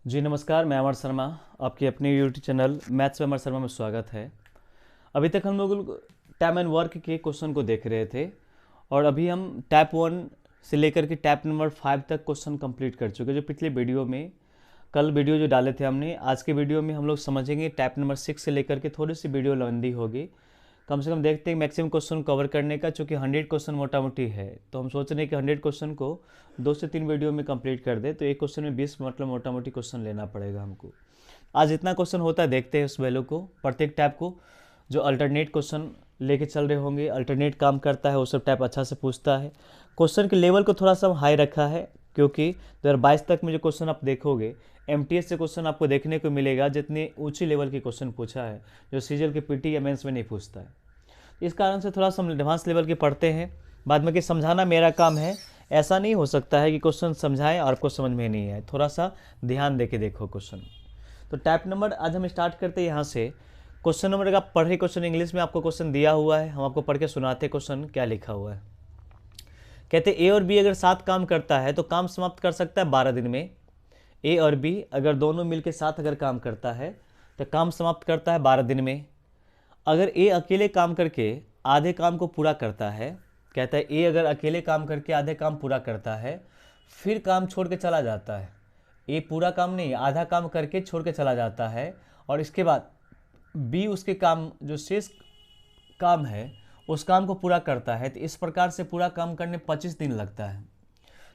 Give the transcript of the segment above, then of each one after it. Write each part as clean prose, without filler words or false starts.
जी नमस्कार, मैं अमर शर्मा। आपके अपने यूट्यूब चैनल मैथ्स में अमर शर्मा में स्वागत है। अभी तक हम लोग टाइम एंड वर्क के क्वेश्चन को देख रहे थे और अभी हम टैप 1 से लेकर के टैप नंबर 5 तक क्वेश्चन कंप्लीट कर चुके हैं। जो पिछले वीडियो में कल वीडियो जो डाले थे हमने, आज के वीडियो में हम लोग समझेंगे टैप नंबर 6 से लेकर के। थोड़ी सी वीडियो लंबी होगी, कम से कम देखते हैं मैक्सिमम क्वेश्चन कवर करने का। चूँकि 100 क्वेश्चन मोटा मोटी है, तो हम सोच रहे हैं कि 100 क्वेश्चन को 2 से 3 वीडियो में कंप्लीट कर दे, तो एक क्वेश्चन में 20 मतलब मोटा मोटी क्वेश्चन लेना पड़ेगा हमको। आज इतना क्वेश्चन होता है, देखते हैं उस वैल्यू को, प्रत्येक टैप को जो अल्टरनेट क्वेश्चन लेके चल रहे होंगे, अल्टरनेट काम करता है, वो सब टैप अच्छा से पूछता है। क्वेश्चन के लेवल को थोड़ा सा हाई रखा है, क्योंकि 2022 तक में जो क्वेश्चन आप देखोगे, एमटीएस से क्वेश्चन आपको देखने को मिलेगा जितनी ऊंची लेवल की क्वेश्चन पूछा है, जो सीजीएल के पीटी या मेंस में नहीं पूछता है। इस कारण से थोड़ा सा हम एडवांस लेवल के पढ़ते हैं। बाद में कि समझाना मेरा काम है, ऐसा नहीं हो सकता है कि क्वेश्चन समझाएं और आपको समझ में नहीं आए। थोड़ा सा ध्यान दे के देखो क्वेश्चन। तो टाइप नंबर आज हम स्टार्ट करते हैं यहाँ से। क्वेश्चन नंबर का पढ़े, क्वेश्चन इंग्लिश में आपको क्वेश्चन दिया हुआ है, हम आपको पढ़ के सुनाते क्वेश्चन क्या लिखा हुआ है। कहते ए और बी अगर साथ काम करता है तो काम समाप्त कर सकता है 12 दिन में। ए और बी अगर दोनों मिलकर साथ अगर काम करता है तो काम समाप्त करता है 12 दिन में। अगर ए अकेले काम करके आधे काम को पूरा करता है, कहता है ए अगर अकेले काम करके आधे काम पूरा करता है, फिर काम छोड़ के चला जाता है। ए पूरा काम नहीं, आधा काम करके छोड़ के चला जाता है, और इसके बाद बी उसके काम जो शेष काम है उस काम को पूरा करता है। तो इस प्रकार से पूरा काम करने 25 दिन लगता है।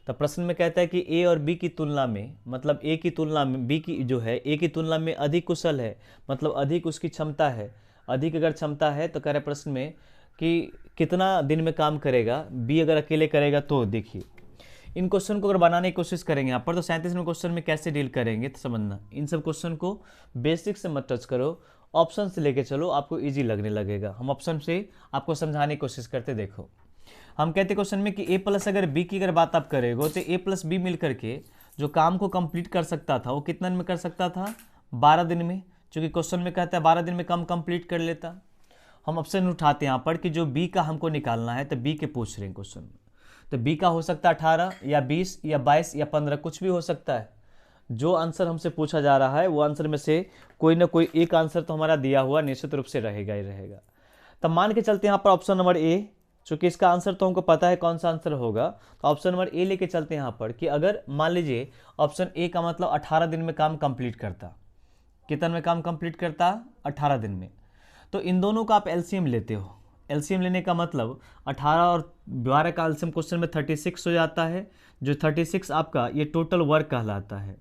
तो प्रश्न में कहता है कि ए और बी की तुलना में, मतलब ए की तुलना में बी की जो है ए की तुलना में अधिक कुशल है, मतलब अधिक उसकी क्षमता है। अधिक अगर क्षमता है तो कह रहे प्रश्न में कि कितना दिन में काम करेगा, बी अगर अकेले करेगा। तो देखिए इन क्वेश्चन को अगर बनाने की कोशिश करेंगे यहाँ पर, तो 37वें क्वेश्चन में कैसे डील करेंगे तो समझना। इन सब क्वेश्चन को बेसिक से मत टच करो, ऑप्शन से लेके चलो, आपको इजी लगने लगेगा। हम ऑप्शन से आपको समझाने की कोशिश करते। देखो हम कहते क्वेश्चन में कि ए प्लस अगर बी की अगर बात आप करेंगे तो ए प्लस बी मिल करके जो काम को कंप्लीट कर सकता था वो कितना दिन में कर सकता था, 12 दिन में। चूँकि क्वेश्चन में कहता है 12 दिन में काम कंप्लीट कर लेता। हम ऑप्शन उठाते हैं यहाँ पर कि जो बी का हमको निकालना है, तो बी के पूछ रहे हैं क्वेश्चन में। तो बी का हो सकता है 18 या 20 या 22 या 15, कुछ भी हो सकता है। जो आंसर हमसे पूछा जा रहा है वो आंसर में से कोई ना कोई एक आंसर तो हमारा दिया हुआ निश्चित रूप से रहेगा ही रहेगा। तब मान के चलते हैं यहाँ पर ऑप्शन नंबर ए, चूँकि इसका आंसर तो हमको पता है कौन सा आंसर होगा, तो ऑप्शन नंबर ए लेके चलते हैं यहाँ पर कि अगर मान लीजिए ऑप्शन ए का मतलब 18 दिन में काम कंप्लीट करता। कितने में काम कंप्लीट करता, 18 दिन में। तो इन दोनों का आप एलसीएम लेते हो। एलसीएम लेने का मतलब 18 और 12 का एलसीएम क्वेश्चन में 36 हो जाता है, जो 36 आपका ये टोटल वर्क कहलाता है।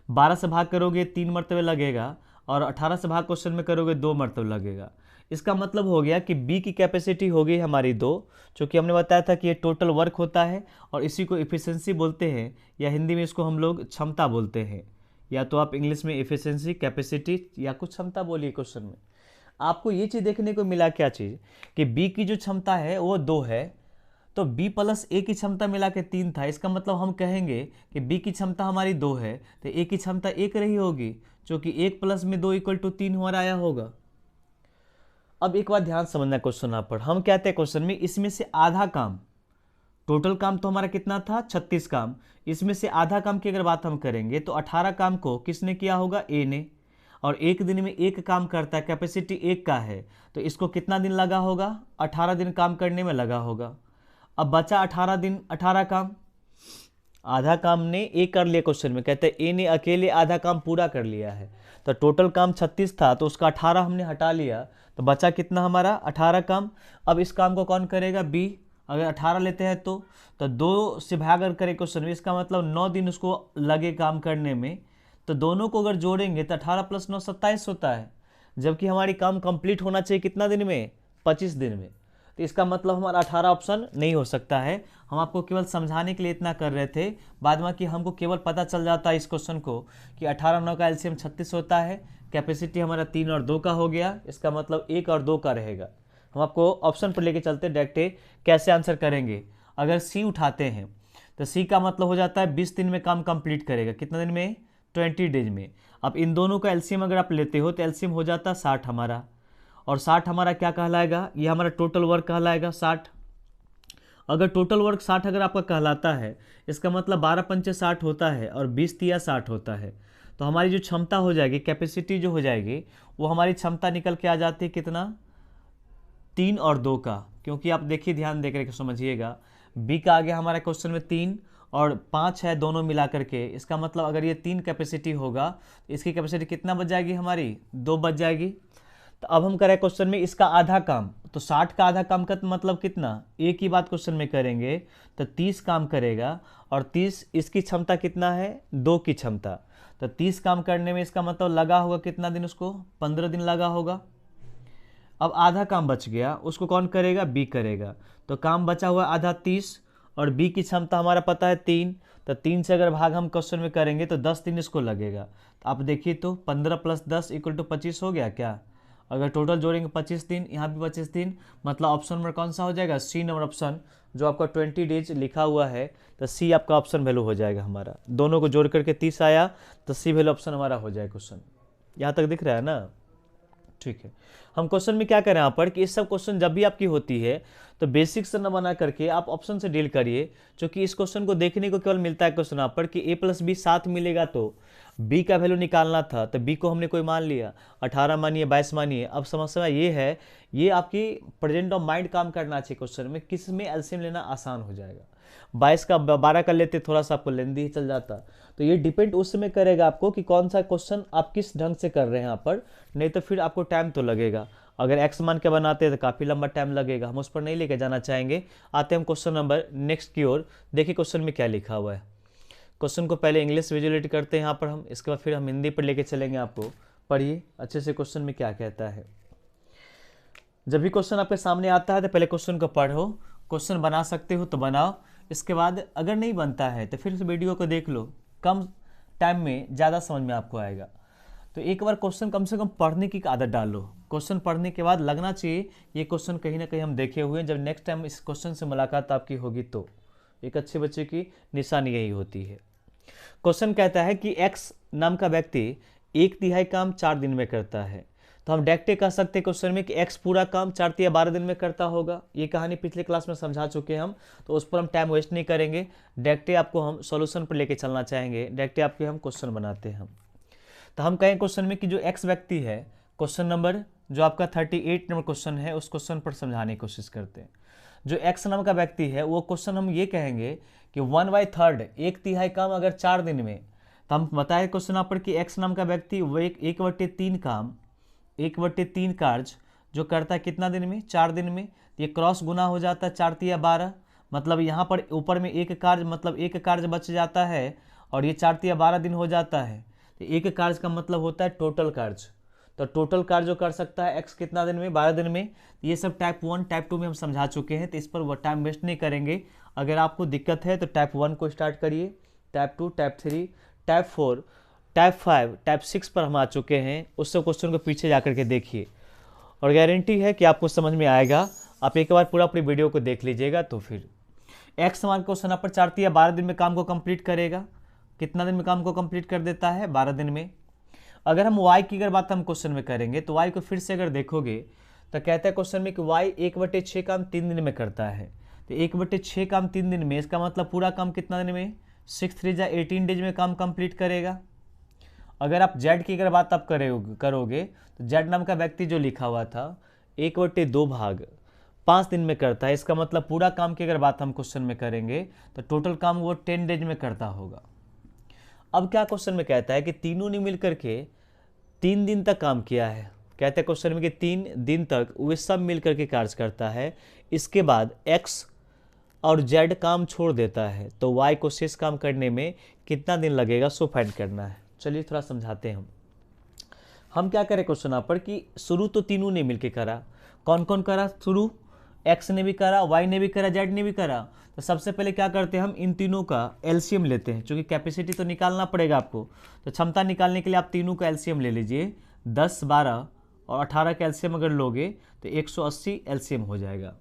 12 से भाग करोगे 3 मरतबे लगेगा, और 18 से भाग क्वेश्चन में करोगे 2 मरतबे लगेगा। इसका मतलब हो गया कि बी की कैपेसिटी हो गई हमारी 2, क्योंकि हमने बताया था कि ये टोटल वर्क होता है और इसी को एफिशिएंसी बोलते हैं, या हिंदी में इसको हम लोग क्षमता बोलते हैं, या तो आप इंग्लिश में एफिशिएंसी, कैपेसिटी या कुछ क्षमता बोलिए। क्वेश्चन में आपको ये चीज़ देखने को मिला, क्या चीज़, कि बी की जो क्षमता है वो 2 है, तो बी प्लस ए की क्षमता मिला के 3 था। इसका मतलब हम कहेंगे कि बी की क्षमता हमारी 2 है, तो ए की क्षमता 1 रही होगी, जो कि 1 प्लस में 2 इक्वल टू 3 हमारा आया होगा। अब एक बात ध्यान समझना क्वेश्चन यहाँ पर, हम कहते हैं क्वेश्चन में इसमें से आधा काम, टोटल काम तो हमारा कितना था 36 काम, इसमें से आधा काम की अगर बात हम करेंगे तो 18 काम को किसने किया होगा, ए ने। और एक दिन में एक काम करता है, कैपेसिटी 1 का है, तो इसको कितना दिन लगा होगा, 18 दिन काम करने में लगा होगा। अब बचा 18 दिन, 18 काम, आधा काम ने ए कर लिया। क्वेश्चन में कहते हैं ए ने अकेले आधा काम पूरा कर लिया है, तो टोटल काम 36 था, तो उसका 18 हमने हटा लिया, तो बचा कितना हमारा 18 काम। अब इस काम को कौन करेगा, बी। अगर 18 लेते हैं तो 2 से भाग अगर करें क्वेश्चन में, इसका मतलब 9 दिन उसको लगे काम करने में। तो दोनों को अगर जोड़ेंगे तो 18 + 9 27 होता है, जबकि हमारी काम कंप्लीट होना चाहिए कितना दिन में, 25 दिन में। तो इसका मतलब हमारा 18 ऑप्शन नहीं हो सकता है। हम आपको केवल समझाने के लिए इतना कर रहे थे, बाद में कि हमको केवल पता चल जाता है इस क्वेश्चन को कि 18 9 का एलसीएम 36 होता है, कैपेसिटी हमारा 3 और 2 का हो गया, इसका मतलब 1 और 2 का रहेगा। हम आपको ऑप्शन पर लेके चलते डायरेक्ट कैसे आंसर करेंगे। अगर सी उठाते हैं तो सी का मतलब हो जाता है 20 दिन में काम कंप्लीट करेगा, कितना दिन में, 20 डेज में। अब इन दोनों का एलसीएम अगर आप लेते हो तो एलसीएम हो जाता है 60 हमारा, और 60 हमारा क्या कहलाएगा, ये हमारा टोटल वर्क कहलाएगा 60। अगर टोटल वर्क 60 अगर आपका कहलाता है, इसका मतलब 12 पंचे 60 होता है और 20 तिया 60 होता है। तो हमारी जो क्षमता हो जाएगी, कैपेसिटी जो हो जाएगी, वो हमारी क्षमता निकल के आ जाती है कितना, 3 और 2 का। क्योंकि आप देखिए, ध्यान देकर के समझिएगा, बी का आ गया हमारा क्वेश्चन में 3 और 5 है, दोनों मिला करके। इसका मतलब अगर ये 3 कैपेसिटी होगा तो इसकी कैपेसिटी कितना बच जाएगी हमारी, 2 बच जाएगी। तो अब हम करें क्वेश्चन में इसका आधा काम, तो 60 का आधा काम का मतलब कितना, एक ही बात क्वेश्चन में करेंगे तो 30 काम करेगा, और 30 इसकी क्षमता कितना है, 2 की क्षमता। तो 30 काम करने में इसका मतलब लगा होगा कितना दिन, उसको 15 दिन लगा होगा। अब आधा काम बच गया, उसको कौन करेगा, बी करेगा। तो काम बचा हुआ आधा 30, और बी की क्षमता हमारा पता है 3, तो 3 से अगर भाग हम क्वेश्चन में करेंगे तो 10 दिन इसको लगेगा। तो आप देखिए, तो 15 + 10 = 25 हो गया क्या। अगर टोटल जोड़ेंगे 25 दिन, यहाँ भी 25 दिन, मतलब ऑप्शन नंबर कौन सा हो जाएगा, सी नंबर ऑप्शन, जो आपका 20 डेज लिखा हुआ है। तो सी आपका ऑप्शन वैल्यू हो जाएगा हमारा। दोनों को जोड़ करके 30 आया, तो सी वैल्यू ऑप्शन हमारा हो जाएगा क्वेश्चन। यहाँ तक दिख रहा है ना, ठीक है। हम क्वेश्चन में क्या करें यहाँ पर कि इस सब क्वेश्चन जब भी आपकी होती है तो बेसिक से न बना करके आप ऑप्शन से डील करिए, क्योंकि इस क्वेश्चन को देखने को केवल मिलता है क्वेश्चन यहाँ पर कि a + b 7 मिलेगा, तो b का वैल्यू निकालना था, तो b को हमने कोई मान लिया, 18 मानिए, 22 मानिए। अब समस्या ये है, ये आपकी प्रेजेंट ऑफ माइंड काम करना चाहिए क्वेश्चन में, किस में एलसीएम लेना आसान हो जाएगा। 22 का 12 कर लेते, थोड़ा सा आपको लेंदी ही चल जाता। तो ये डिपेंड उस समय करेगा आपको कि कौन सा क्वेश्चन आप किस ढंग से कर रहे हैं यहाँ पर, नहीं तो फिर आपको टाइम तो लगेगा। अगर एक्स मान के बनाते हैं तो काफ़ी लंबा टाइम लगेगा, हम उस पर नहीं लेके जाना चाहेंगे। आते हैं हम क्वेश्चन नंबर नेक्स्ट की ओर। देखिए क्वेश्चन में क्या लिखा हुआ है। क्वेश्चन को पहले इंग्लिश विजुअलिटी करते हैं यहाँ पर हम, इसके बाद फिर हम हिंदी पर लेके चलेंगे आपको। पढ़िए अच्छे से क्वेश्चन में क्या कहता है। जब भी क्वेश्चन आपके सामने आता है तो पहले क्वेश्चन को पढ़ो, क्वेश्चन बना सकते हो तो बनाओ, इसके बाद अगर नहीं बनता है तो फिर इस वीडियो को देख लो, कम टाइम में ज़्यादा समझ में आपको आएगा। तो एक बार क्वेश्चन कम से कम पढ़ने की आदत डाल लो। क्वेश्चन पढ़ने के बाद लगना चाहिए ये क्वेश्चन कहीं ना कहीं हम देखे हुए हैं। जब नेक्स्ट टाइम इस क्वेश्चन से मुलाकात आपकी होगी तो एक अच्छे बच्चे की निशानी यही होती है। क्वेश्चन कहता है कि एक्स नाम का व्यक्ति 1/3 काम 4 दिन में करता है। तो हम डायरेक्ट कह सकते हैं क्वेश्चन में कि एक्स पूरा काम 4 या 12 दिन में करता होगा। ये कहानी पिछले क्लास में समझा चुके हैं हम, तो उस पर हम टाइम वेस्ट नहीं करेंगे। डायरेक्ट आपको हम सॉल्यूशन पर लेके चलना चाहेंगे, डायरेक्ट आपके हम क्वेश्चन बनाते हैं हम। तो हम कहें क्वेश्चन में कि जो एक्स व्यक्ति है, क्वेश्चन नंबर जो आपका 38 नंबर क्वेश्चन है, उस क्वेश्चन पर समझाने की कोशिश करते हैं। जो एक्स नाम का व्यक्ति है वो क्वेश्चन हम ये कहेंगे कि 1/3 1/3 काम अगर 4 दिन में, तो हम बताए क्वेश्चन यहाँ पर कि एक्स नाम का व्यक्ति वो 1/3 काम 1/3 कार्य जो करता है कितना दिन में, 4 दिन में। ये क्रॉस गुना हो जाता है 4 × 12, मतलब यहाँ पर ऊपर में एक कार्य, मतलब एक कार्य बच जाता है, और ये 4 × 12 दिन हो जाता है। तो एक कार्य का मतलब होता है टोटल कार्य। तो टोटल कार्य जो कर सकता है एक्स कितना दिन में, 12 दिन में। ये सब टाइप 1 टाइप 2 में हम समझा चुके हैं, तो इस पर वो टाइम वेस्ट नहीं करेंगे। अगर आपको दिक्कत है तो टाइप 1 को स्टार्ट करिए, type 2, type 3, type 4, type 5, type 6 पर हम आ चुके हैं। उससे क्वेश्चन को पीछे जा करके देखिए, और गारंटी है कि आपको समझ में आएगा। आप एक बार पूरा अपनी वीडियो को देख लीजिएगा। तो फिर एक्स मान क्वेश्चन पर 4 या 12 दिन में काम को कंप्लीट करेगा। कितना दिन में काम को कंप्लीट कर देता है, 12 दिन में। अगर हम y की अगर बात हम क्वेश्चन में करेंगे तो y को फिर से अगर देखोगे तो कहता है क्वेश्चन में कि y 1/6 काम 3 दिन में करता है। तो 1/6 काम 3 दिन में, इसका मतलब पूरा काम कितना दिन में, 6 × 3 = 18 डेज में काम कंप्लीट करेगा। अगर आप z की अगर बात आप करोगे तो z नाम का व्यक्ति जो लिखा हुआ था 1/2 भाग 5 दिन में करता है। इसका मतलब पूरा काम की अगर बात हम क्वेश्चन में करेंगे तो टोटल काम वो 10 डेज में करता होगा। अब क्या क्वेश्चन में कहता है कि तीनों ने मिलकर के 3 दिन तक काम किया है। कहते हैं क्वेश्चन में कि 3 दिन तक वे सब मिलकर के कार्य करता है। इसके बाद x और z काम छोड़ देता है, तो y को शेष काम करने में कितना दिन लगेगा सो फाइंड करना है। चलिए थोड़ा समझाते हैं हम क्या करें क्वेश्चन यहाँ पर कि शुरू तो तीनों ने मिलकर करा। कौन कौन करा शुरू, x ने भी करा, y ने भी करा, z ने भी करा। तो सबसे पहले क्या करते हैं हम इन तीनों का एलसीएम लेते हैं, क्योंकि कैपेसिटी तो निकालना पड़ेगा आपको। तो क्षमता निकालने के लिए आप तीनों का एलसीएम ले लीजिए। 10, 12 और 18 का एलसीएम अगर लोगे तो 180 एलसीएम हो जाएगा।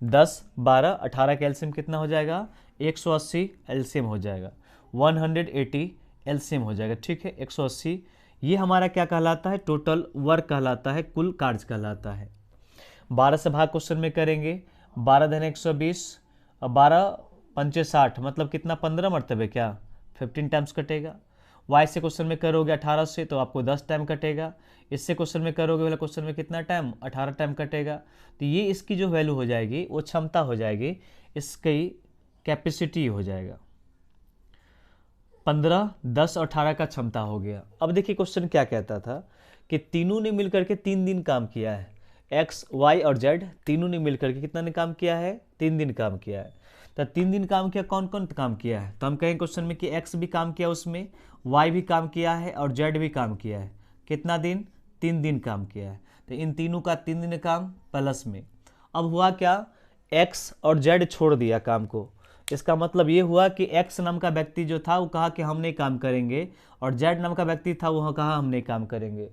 10, 12, 18 का एलसीएम कितना हो जाएगा, 180 एलसीएम हो जाएगा, 180 एलसीएम हो जाएगा। ठीक है, 180 ये हमारा क्या कहलाता है, टोटल वर्क कहलाता है, कुल कार्य कहलाता है। 12 से भाग क्वेश्चन में करेंगे, 12 × 120 और 12 × 5 = 60, मतलब कितना 15 मरतबे क्या 15 टाइम्स कटेगा। वाई से क्वेश्चन में करोगे 18 से तो आपको 10 टाइम कटेगा, इससे क्वेश्चन में करोगे वाला क्वेश्चन में कितना टाइम, 18 टाइम कटेगा। तो ये इसकी जो वैल्यू हो जाएगी वो क्षमता हो जाएगी, इसकी कैपेसिटी हो जाएगा। 15, 10 और 18 का क्षमता हो गया। अब देखिए क्वेश्चन क्या कहता था कि तीनों ने मिलकर के 3 दिन काम किया है, एक्स वाई और जेड तीनों ने मिलकर के कितना ने काम किया है, 3 दिन काम किया है। तो 3 दिन काम किया, कौन कौन काम किया है, तो हम कहें क्वेश्चन में कि एक्स भी काम किया उसमें, वाई भी काम किया है और जेड भी काम किया है। कितना दिन, 3 दिन काम किया है। तो इन तीनों का 3 दिन काम प्लस में। अब हुआ क्या, एक्स और जेड छोड़ दिया काम को। इसका मतलब ये हुआ कि एक्स नाम का व्यक्ति जो था वो कहा कि हम नहीं काम करेंगे, और जेड नाम का व्यक्ति था वो कहा हम नहीं काम करेंगे।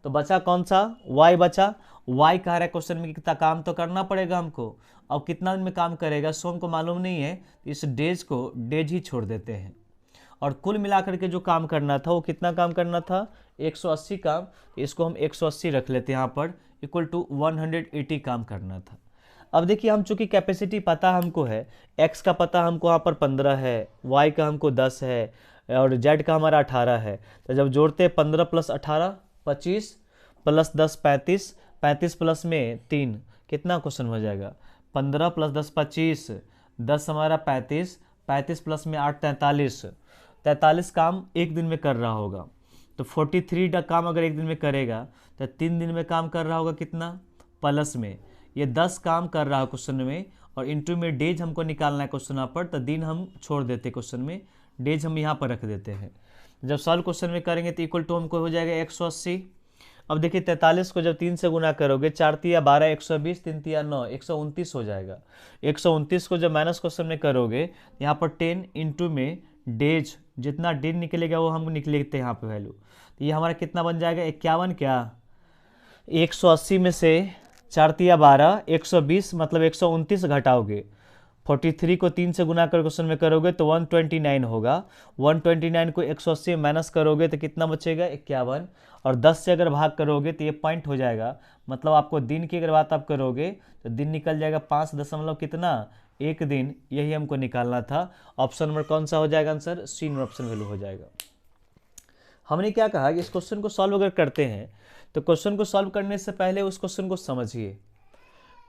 तो बचा कौन सा, वाई बचा। वाई कह रहा है क्वेश्चन में कितना काम तो करना पड़ेगा हमको, और कितना दिन में काम करेगा सो हमको मालूम नहीं है, तो इस डेज को डेज ही छोड़ देते हैं। और कुल मिलाकर के जो काम करना था वो कितना काम करना था, 180 काम। इसको हम 180 रख लेते हैं यहाँ पर, इक्वल टू 180 काम करना था। अब देखिए हम चूंकि कैपेसिटी पता हमको है, एक्स का पता हमको यहाँ पर 15 है, वाई का हमको 10 है और जेड का हमारा 18 है। तो जब जोड़ते हैं 15 + 18 25 + 10 35, 35 प्लस में 3 कितना क्वेश्चन हो जाएगा, 15 + 10 25, 10 हमारा 35, 35 प्लस में 8 43, 43 काम एक दिन में कर रहा होगा। तो 43 काम अगर एक दिन में करेगा तो 3 दिन में काम कर रहा होगा कितना, प्लस में ये 10 काम कर रहा है क्वेश्चन में, और इंटू में डेज हमको निकालना है क्वेश्चन पर, तो दिन हम छोड़ देते क्वेश्चन में, डेज हम यहाँ पर रख देते हैं। जब सॉल्व क्वेश्चन में करेंगे तो इक्वल टू हमको हो जाएगा 180। अब देखिए 43 को जब 3 से गुना करोगे, 4 तिया 12, 120, 3 तिया 9, 129 हो जाएगा। 129 को जब माइनस क्वेश्चन में करोगे यहाँ पर 10 इंटू में डेज, जितना दिन निकलेगा वो हम निकलेते हैं यहाँ पे वैल्यू। तो ये हमारा कितना बन जाएगा, 51 क्या, 180 में से 4 तिया 12, 120 मतलब 129 घटाओगे, 43 को 3 से गुना कर क्वेश्चन में करोगे तो 129 होगा। 129 को 180 में माइनस करोगे तो कितना बचेगा, 51, और 10 से अगर भाग करोगे तो ये पॉइंट हो जाएगा। मतलब आपको दिन की अगर बात आप करोगे तो दिन निकल जाएगा 5 दशमलव कितना, 1 दिन। यही हमको निकालना था। ऑप्शन नंबर कौन सा हो जाएगा answer, C number option value हो जाएगा। हमने क्या कहा कि इस क्वेश्चन को सॉल्व अगर करते हैं तो क्वेश्चन को सॉल्व करने से पहले उस क्वेश्चन को समझिए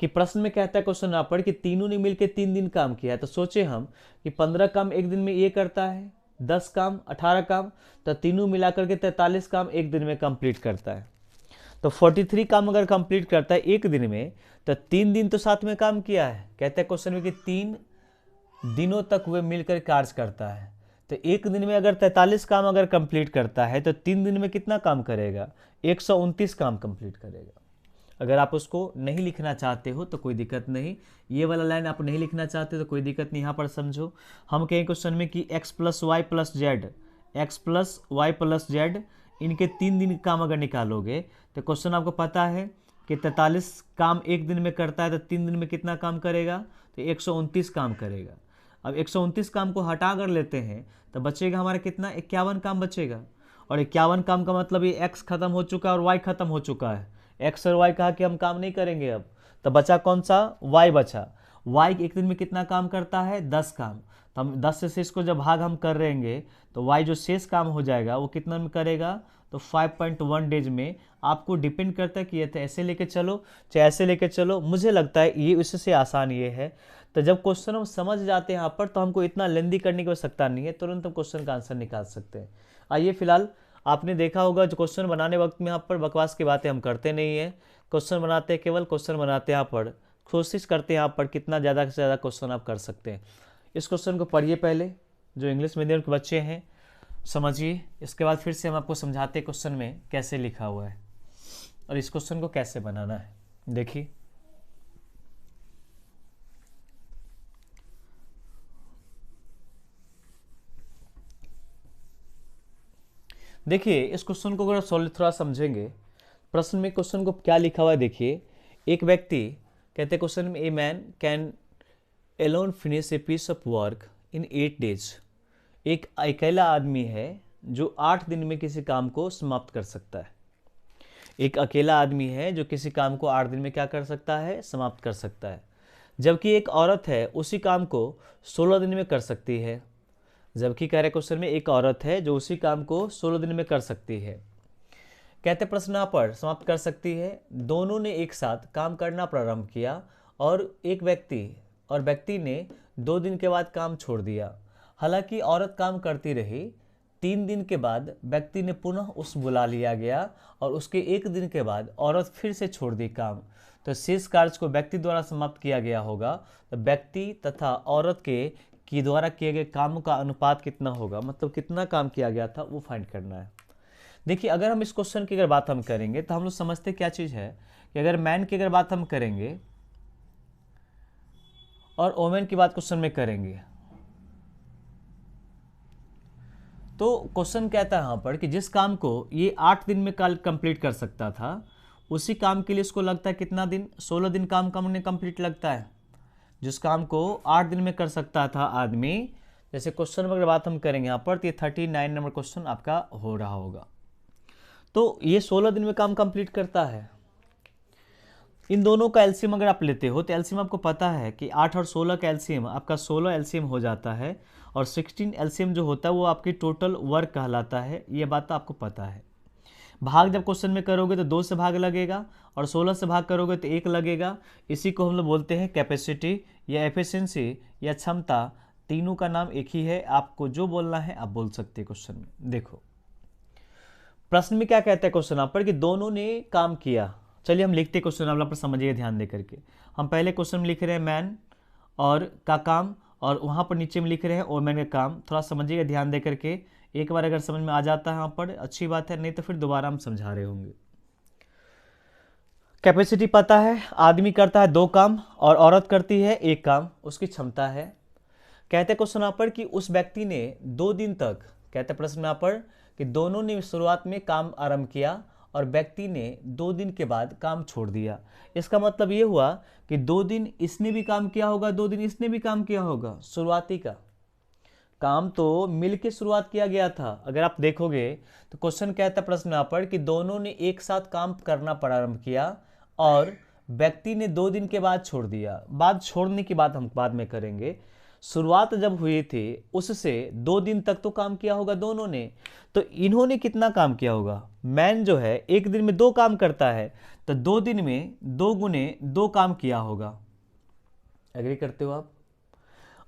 कि प्रश्न में कहता है क्वेश्चन यहाँ पर कि तीनों ने मिलकर 3 दिन काम किया है। तो सोचे हम कि 15 काम एक दिन में ये करता है, 10 काम 18 काम, तो तीनों मिलाकर के 43 काम एक दिन में कंप्लीट करता है। तो 43 काम अगर कंप्लीट करता है एक दिन में, तो 3 दिन तो साथ में काम किया है। कहते हैं क्वेश्चन में कि 3 दिनों तक वह मिलकर कार्य करता है। तो एक दिन में अगर 43 काम अगर कंप्लीट करता है तो 3 दिन में कितना काम करेगा, 129 काम कंप्लीट करेगा। अगर आप उसको नहीं लिखना चाहते हो तो कोई दिक्कत नहीं, ये वाला लाइन आप नहीं लिखना चाहते तो कोई दिक्कत नहीं। यहाँ पर समझो, हम कहें क्वेश्चन में कि x + y + z, x + y + z, इनके 3 दिन काम अगर निकालोगे तो क्वेश्चन आपको पता है कि 43 काम एक दिन में करता है, तो 3 दिन में कितना काम करेगा, तो 129 काम करेगा। अब 129 काम को हटा कर लेते हैं तो बचेगा हमारा कितना, 51 काम बचेगा। और 51 काम का मतलब ये x खत्म हो चुका है और y खत्म हो चुका है। x और y कहा कि हम काम नहीं करेंगे अब, तो बचा कौन सा, y बचा। y एक दिन में कितना काम करता है, 10 काम। तो हम 10 से शेष को जब भाग हम कर रहेंगे तो y जो शेष काम हो जाएगा वो कितना में करेगा, तो 5.1 डेज में। आपको डिपेंड करता है कि ये ऐसे लेके चलो चाहे ऐसे लेके चलो, मुझे लगता है ये इससे आसान ये है। तो जब क्वेश्चन हम समझ जाते हैं यहाँ पर तो हमको इतना लेंदी करने की आवश्यकता नहीं है, तुरंत हम क्वेश्चन का आंसर निकाल सकते हैं। आइए फिलहाल आपने देखा होगा जो क्वेश्चन बनाने वक्त में यहाँ पर बकवास की बातें हम करते नहीं हैं, क्वेश्चन बनाते हैं, केवल क्वेश्चन बनाते हैं। यहाँ पर कोशिश करते हैं यहाँ पर कितना ज़्यादा से ज़्यादा क्वेश्चन आप कर सकते हैं। इस क्वेश्चन को पढ़िए पहले, जो इंग्लिश मीडियम के बच्चे हैं समझिए, इसके बाद फिर से हम आपको समझाते हैं क्वेश्चन में कैसे लिखा हुआ है और इस क्वेश्चन को कैसे बनाना है। देखिए देखिए इस क्वेश्चन को अगर सॉल्व थोड़ा समझेंगे, प्रश्न में क्वेश्चन को क्या लिखा हुआ है देखिए। एक व्यक्ति कहते हैं क्वेश्चन में, a man can alone finish a piece of work in 8 days. एक अकेला आदमी है जो 8 दिन में किसी काम को समाप्त कर सकता है। एक अकेला आदमी है जो किसी काम को 8 दिन में क्या कर सकता है, समाप्त कर सकता है। जबकि एक औरत है उसी काम को 16 दिन में कर सकती है। जबकि कह रहे क्वेश्चन में एक औरत है जो उसी काम को 16 दिन में कर सकती है। कहते प्रश्न यहाँ पर समाप्त कर सकती है। दोनों ने एक साथ काम करना प्रारंभ किया और व्यक्ति ने 2 दिन के बाद काम छोड़ दिया। हालांकि औरत काम करती रही। 3 दिन के बाद व्यक्ति ने पुनः उस बुला लिया गया और उसके 1 दिन के बाद औरत फिर से छोड़ दी काम। तो शेष कार्य को व्यक्ति द्वारा समाप्त किया गया होगा। तो व्यक्ति तथा औरत के द्वारा किए गए काम का अनुपात कितना होगा, मतलब कितना काम किया गया था वो फाइंड करना है। देखिए, अगर हम इस क्वेश्चन की अगर बात हम करेंगे तो हम लोग समझते क्या चीज़ है कि अगर मैन की अगर बात हम करेंगे और वोमेन की बात क्वेश्चन में करेंगे तो क्वेश्चन कहता है यहाँ पर कि जिस काम को ये 8 दिन में कल कंप्लीट कर सकता था, उसी काम के लिए इसको लगता है कितना दिन, 16 दिन काम ने कंप्लीट लगता है। जिस काम को 8 दिन में कर सकता था आदमी, जैसे क्वेश्चन अगर बात हम करेंगे यहाँ पर तो ये 39 नंबर क्वेश्चन आपका हो रहा होगा। तो ये 16 दिन में काम कंप्लीट करता है। इन दोनों का एलसीएम अगर आप लेते हो तो एलसीएम आपको पता है कि 8 और 16 का एलसीएम आपका 16 एलसीएम हो जाता है और 16 एलसीएम जो होता है वो आपकी टोटल वर्क कहलाता है। ये बात तो आपको पता है। भाग जब क्वेश्चन में करोगे तो 2 से भाग लगेगा और 16 से भाग करोगे तो 1 लगेगा। इसी को हम लोग बोलते हैं कैपेसिटी या एफिशिएंसी या क्षमता। तीनों का नाम एक ही है। आपको जो बोलना है आप बोल सकते हैं क्वेश्चन में। देखो प्रश्न में क्या कहता है क्वेश्चन आप पर कि दोनों ने काम किया। चलिए हम लिखते क्वेश्चन, आप पर समझिए ध्यान दे करके। हम पहले क्वेश्चन में लिख रहे हैं मैन और का काम और वहाँ पर नीचे में लिख रहे हैं वोमेन का काम। थोड़ा समझिएगा ध्यान दे करके। एक बार अगर समझ में आ जाता है यहाँ पर अच्छी बात है, नहीं तो फिर दोबारा हम समझा रहे होंगे। कैपेसिटी पता है, आदमी करता है 2 काम और औरत करती है 1 काम, उसकी क्षमता है। कहते क्वेश्चन यहाँ पर कि उस व्यक्ति ने 2 दिन तक, कहते प्रश्न यहाँ पर कि दोनों ने शुरुआत में काम आरंभ किया और व्यक्ति ने 2 दिन के बाद काम छोड़ दिया। इसका मतलब ये हुआ कि 2 दिन इसने भी काम किया होगा, 2 दिन इसने भी काम किया होगा। शुरुआती का काम तो मिल के शुरुआत किया गया था। अगर आप देखोगे तो क्वेश्चन कहता है प्रश्न यहाँ पर कि दोनों ने एक साथ काम करना प्रारंभ किया और व्यक्ति ने 2 दिन के बाद छोड़ दिया। बाद छोड़ने की बात हम बाद में करेंगे। शुरुआत जब हुई थी उससे 2 दिन तक तो काम किया होगा दोनों ने। तो इन्होंने कितना काम किया होगा? मैन जो है 1 दिन में 2 काम करता है, तो 2 दिन में 2 गुने 2 काम किया होगा। एग्री करते हो आप?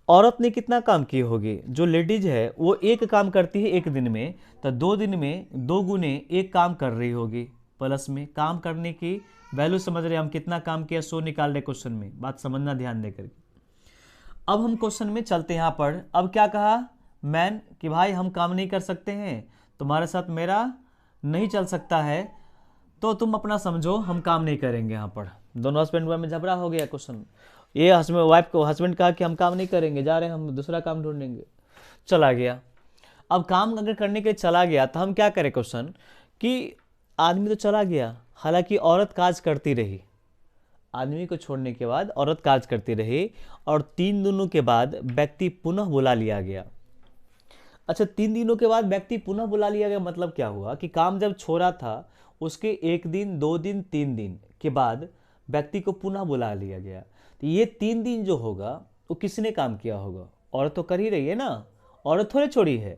औरत ने कितना काम की होगी? जो लेडीज है वो 1 काम करती है 1 दिन में, तो 2 दिन में 2 गुने 1 काम कर रही होगी। प्लस में काम करने की वैल्यू समझ रहे हम, कितना काम किया 100 निकाल रहे क्वेश्चन में। बात समझना ध्यान देकर। अब हम क्वेश्चन में चलते हैं यहाँ पर। अब क्या कहा मैन कि भाई हम काम नहीं कर सकते हैं, तुम्हारे साथ मेरा नहीं चल सकता है, तो तुम अपना समझो, हम काम नहीं करेंगे। यहाँ पर दोनों हस्बैंड वाइफ में झगड़ा हो गया क्वेश्चन। ये हस्बैंड कहा कि हम काम नहीं करेंगे, जा रहे हैं हम दूसरा काम ढूंढेंगे, चला गया। अब काम अगर करने के लिए चला गया तो हम क्या करें क्वेश्चन कि आदमी तो चला गया, हालांकि औरत काज करती रही। आदमी को छोड़ने के बाद औरत काज करती रही और 3 दिनों के बाद व्यक्ति पुनः बुला लिया गया। अच्छा, 3 दिनों के बाद व्यक्ति पुनः बुला लिया गया मतलब क्या हुआ कि काम जब छोड़ा था उसके 1 दिन 2 दिन 3 दिन के बाद व्यक्ति को पुनः बुला लिया गया। तो ये 3 दिन जो होगा वो किसने काम किया होगा? औरत तो कर ही रही है ना, औरत थोड़े छोड़ी है।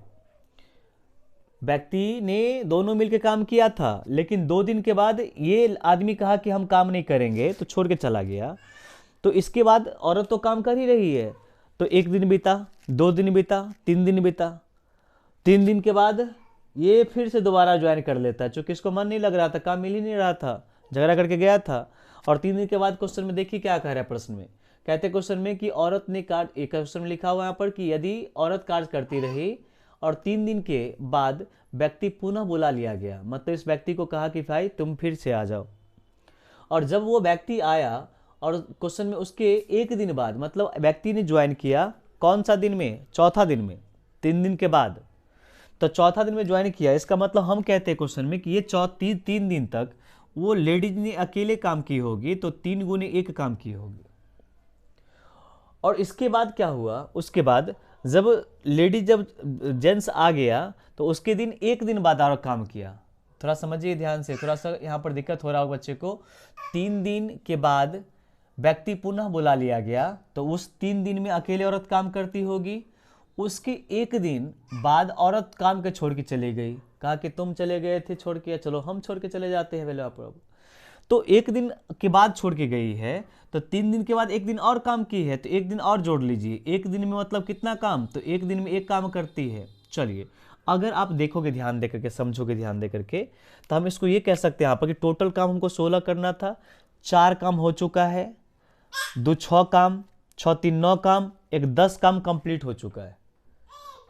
व्यक्ति ने दोनों मिलकर काम किया था, लेकिन 2 दिन के बाद ये आदमी कहा कि हम काम नहीं करेंगे तो छोड़ के चला गया। तो इसके बाद औरत तो काम कर ही रही है। तो 1 दिन बीता, 2 दिन बीता, 3 दिन बीता। 3 दिन के बाद ये फिर से दोबारा ज्वाइन कर लेता है, क्योंकि इसको मन नहीं लग रहा था, काम मिल ही नहीं रहा था, झगड़ा करके गया था। और 3 दिन के बाद क्वेश्चन में देखिए क्या कह रहा है प्रश्न में। कहते क्वेश्चन में कि औरत ने एक क्वेश्चन में लिखा हुआ यहाँ पर कि यदि औरत कार्य करती रही और 3 दिन के बाद व्यक्ति पुनः बुला लिया गया, मतलब इस व्यक्ति को कहा कि भाई तुम फिर से आ जाओ। और जब वो व्यक्ति आया और क्वेश्चन में उसके 1 दिन बाद, मतलब व्यक्ति ने ज्वाइन किया कौन सा दिन में? चौथा दिन में, 3 दिन के बाद। तो चौथा दिन में ज्वाइन किया, इसका मतलब हम कहते हैं क्वेश्चन में कि ये 3 दिन तक वो लेडीज ने अकेले काम की होगी, तो 3 गुने 1 काम की होगी। और इसके बाद क्या हुआ? उसके बाद जब जेंट्स आ गया तो उसके दिन 1 दिन बाद और काम किया। थोड़ा समझिए ध्यान से, थोड़ा सा यहाँ पर दिक्कत हो रहा होगा बच्चे को। 3 दिन के बाद व्यक्ति पुनः बुला लिया गया, तो उस 3 दिन में अकेले औरत काम करती होगी। उसके एक दिन बाद औरत काम के छोड़ के चली गई, कहा कि तुम चले गए थे छोड़ के, चलो हम छोड़ के चले जाते हैं वेला प्रभु। तो एक दिन के बाद छोड़ के गई है, तो 3 दिन के बाद एक दिन और काम की है, तो एक दिन और जोड़ लीजिए। एक दिन में मतलब कितना काम, तो एक दिन में एक काम करती है। चलिए, अगर आप देखोगे ध्यान दे करके, समझोगे ध्यान दे करके, तो हम इसको ये कह सकते हैं यहाँ पर कि टोटल काम हमको 16 करना था, 4 काम हो चुका है, 2 6 काम, 6 3 9 काम, एक 10 काम कंप्लीट हो चुका है।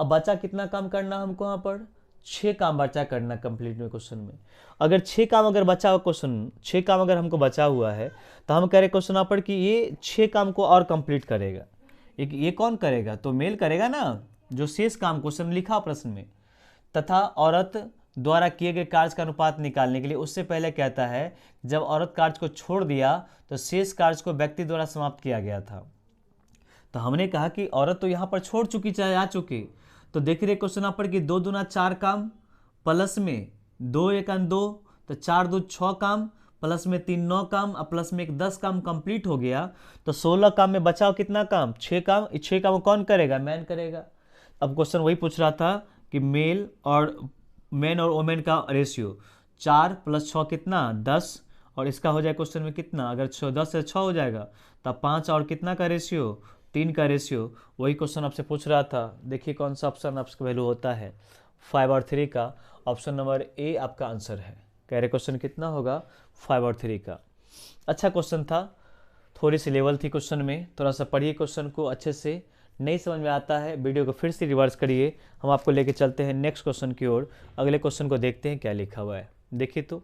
अब बचा कितना काम करना हमको यहाँ पर, 6 काम बचा करना कंप्लीट में क्वेश्चन में। अगर 6 काम अगर बचा हुआ क्वेश्चन, 6 काम अगर हमको बचा हुआ है, तो हम कह रहे क्वेश्चन यहाँ पर कि ये 6 काम को और कंप्लीट करेगा। ये कौन करेगा, तो मेल करेगा ना, जो शेष काम क्वेश्चन लिखा प्रश्न में। तथा औरत द्वारा किए गए कार्य का अनुपात निकालने के लिए उससे पहले कहता है जब औरत कार्य को छोड़ दिया तो शेष कार्य को व्यक्ति द्वारा समाप्त किया गया था। तो हमने कहा कि औरत तो यहाँ पर छोड़ चुकी, चाहे आ चुकी, तो देख रहे क्वेश्चन यहाँ पर कि 2 दूना 4 काम, प्लस में 2 1 2, तो 4 2 6 काम, प्लस में 3 9 काम, और प्लस में एक 10 काम कंप्लीट हो गया। तो 16 काम में बचाओ कितना काम, 6 काम। 6 काम कौन करेगा, मैन करेगा। अब क्वेश्चन वही पूछ रहा था कि मेन और वोमेन का रेशियो 4 + 6 कितना 10, और इसका हो जाए क्वेश्चन में कितना, अगर 10 से 6 हो जाएगा तब 5 और कितना का रेशियो, 3 का रेशियो। वही क्वेश्चन आपसे पूछ रहा था। देखिए कौन सा ऑप्शन आपका वैल्यू होता है, 5 और 3 का। ऑप्शन नंबर ए आपका आंसर है। कह रहे क्वेश्चन कितना होगा, 5 और 3 का। अच्छा क्वेश्चन था, थोड़ी सी लेवल थी क्वेश्चन में, थोड़ा सा पढ़िए क्वेश्चन को अच्छे से, नहीं समझ में आता है वीडियो को फिर से रिवर्स करिए। हम आपको लेके चलते हैं नेक्स्ट क्वेश्चन की ओर। अगले क्वेश्चन को देखते हैं क्या लिखा हुआ है। देखिए तो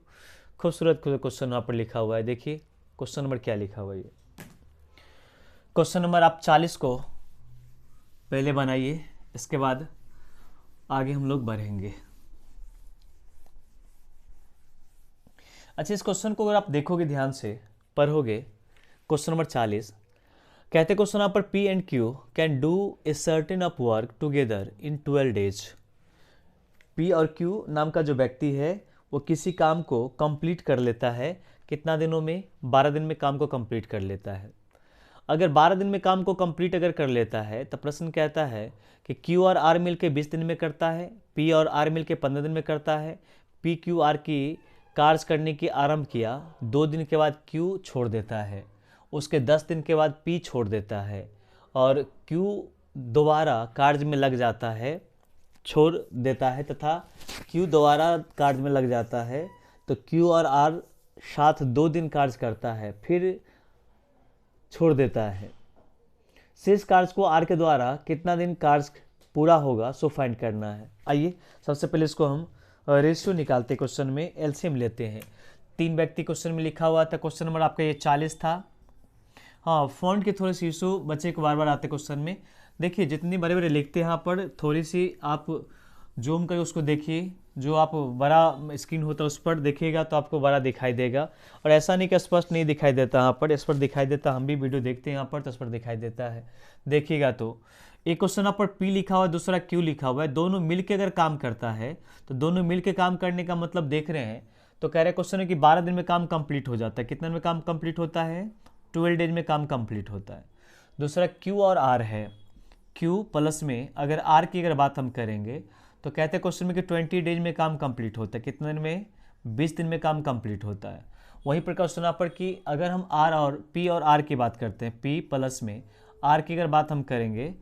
खूबसूरत क्वेश्चन वहाँ पर लिखा हुआ है। देखिए क्वेश्चन नंबर क्या लिखा हुआ है। ये क्वेश्चन नंबर आप 40 को पहले बनाइए, इसके बाद आगे हम लोग बढ़ेंगे। अच्छा, इस क्वेश्चन को अगर आप देखोगे ध्यान से, पढ़ोगे, क्वेश्चन नंबर 40 कहते क्वेश्चन यहाँ पर P and Q can do a certain of work together in 12 days. P और Q नाम का जो व्यक्ति है वो किसी काम को कंप्लीट कर लेता है कितना दिनों में, 12 दिन में काम को कंप्लीट कर लेता है। अगर 12 दिन में काम को कंप्लीट अगर कर लेता है तो प्रश्न कहता है कि Q और R मिल के 20 दिन में करता है, P और R मिल के 15 दिन में करता है। P Q R की कार्य करने की आरंभ किया, 2 दिन के बाद Q छोड़ देता है, उसके 10 दिन के बाद P छोड़ देता है, और Q दोबारा कार्य में लग जाता है, छोड़ देता है, तथा Q दोबारा कार्य में लग जाता है। तो Q और R साथ 2 दिन कार्य करता है, फिर छोड़ देता है। शेष कार्य को R के द्वारा कितना दिन कार्य पूरा होगा सो फाइंड करना है। आइए सबसे पहले इसको हम रेशियो निकालते, क्वेश्चन में एलसीएम लेते हैं। 3 व्यक्ति क्वेश्चन में लिखा हुआ था। क्वेश्चन नंबर आपका ये 40 था। हाँ, फॉन्ट के थोड़े से इशू बच्चे को बार बार आते क्वेश्चन में। देखिए जितनी बड़े बड़े लिखते हैं यहाँ पर, थोड़ी सी आप जूम करके उसको देखिए, जो आप बड़ा स्क्रीन होता है उस पर देखिएगा तो आपको बड़ा दिखाई देगा, और ऐसा नहीं कि स्पष्ट नहीं दिखाई देता, यहाँ पर स्पष्ट दिखाई देता। हम भी वीडियो देखते हैं यहाँ पर तो स्पष्ट दिखाई देता है, देखिएगा तो। एक क्वेश्चन यहाँ पर P लिखा हुआ है, दूसरा Q लिखा हुआ है, दोनों मिलके अगर काम करता है तो दोनों मिलके काम करने का मतलब देख रहे हैं, तो कह रहे क्वेश्चन है कि 12 दिन में काम कंप्लीट हो जाता है। कितने दिन में काम कंप्लीट होता है, 12 डेज में काम कंप्लीट होता है। दूसरा Q और R है, Q प्लस में अगर R की अगर बात हम करेंगे तो कहते हैं क्वेश्चन में कि 20 डेज में काम कंप्लीट होता है। कितने दिन में, 20 दिन में काम कंप्लीट होता है। वहीं पर क्वेश्चन यहाँ पर कि अगर हम R और P और R की बात करते हैं, P प्लस में R की अगर बात हम करेंगे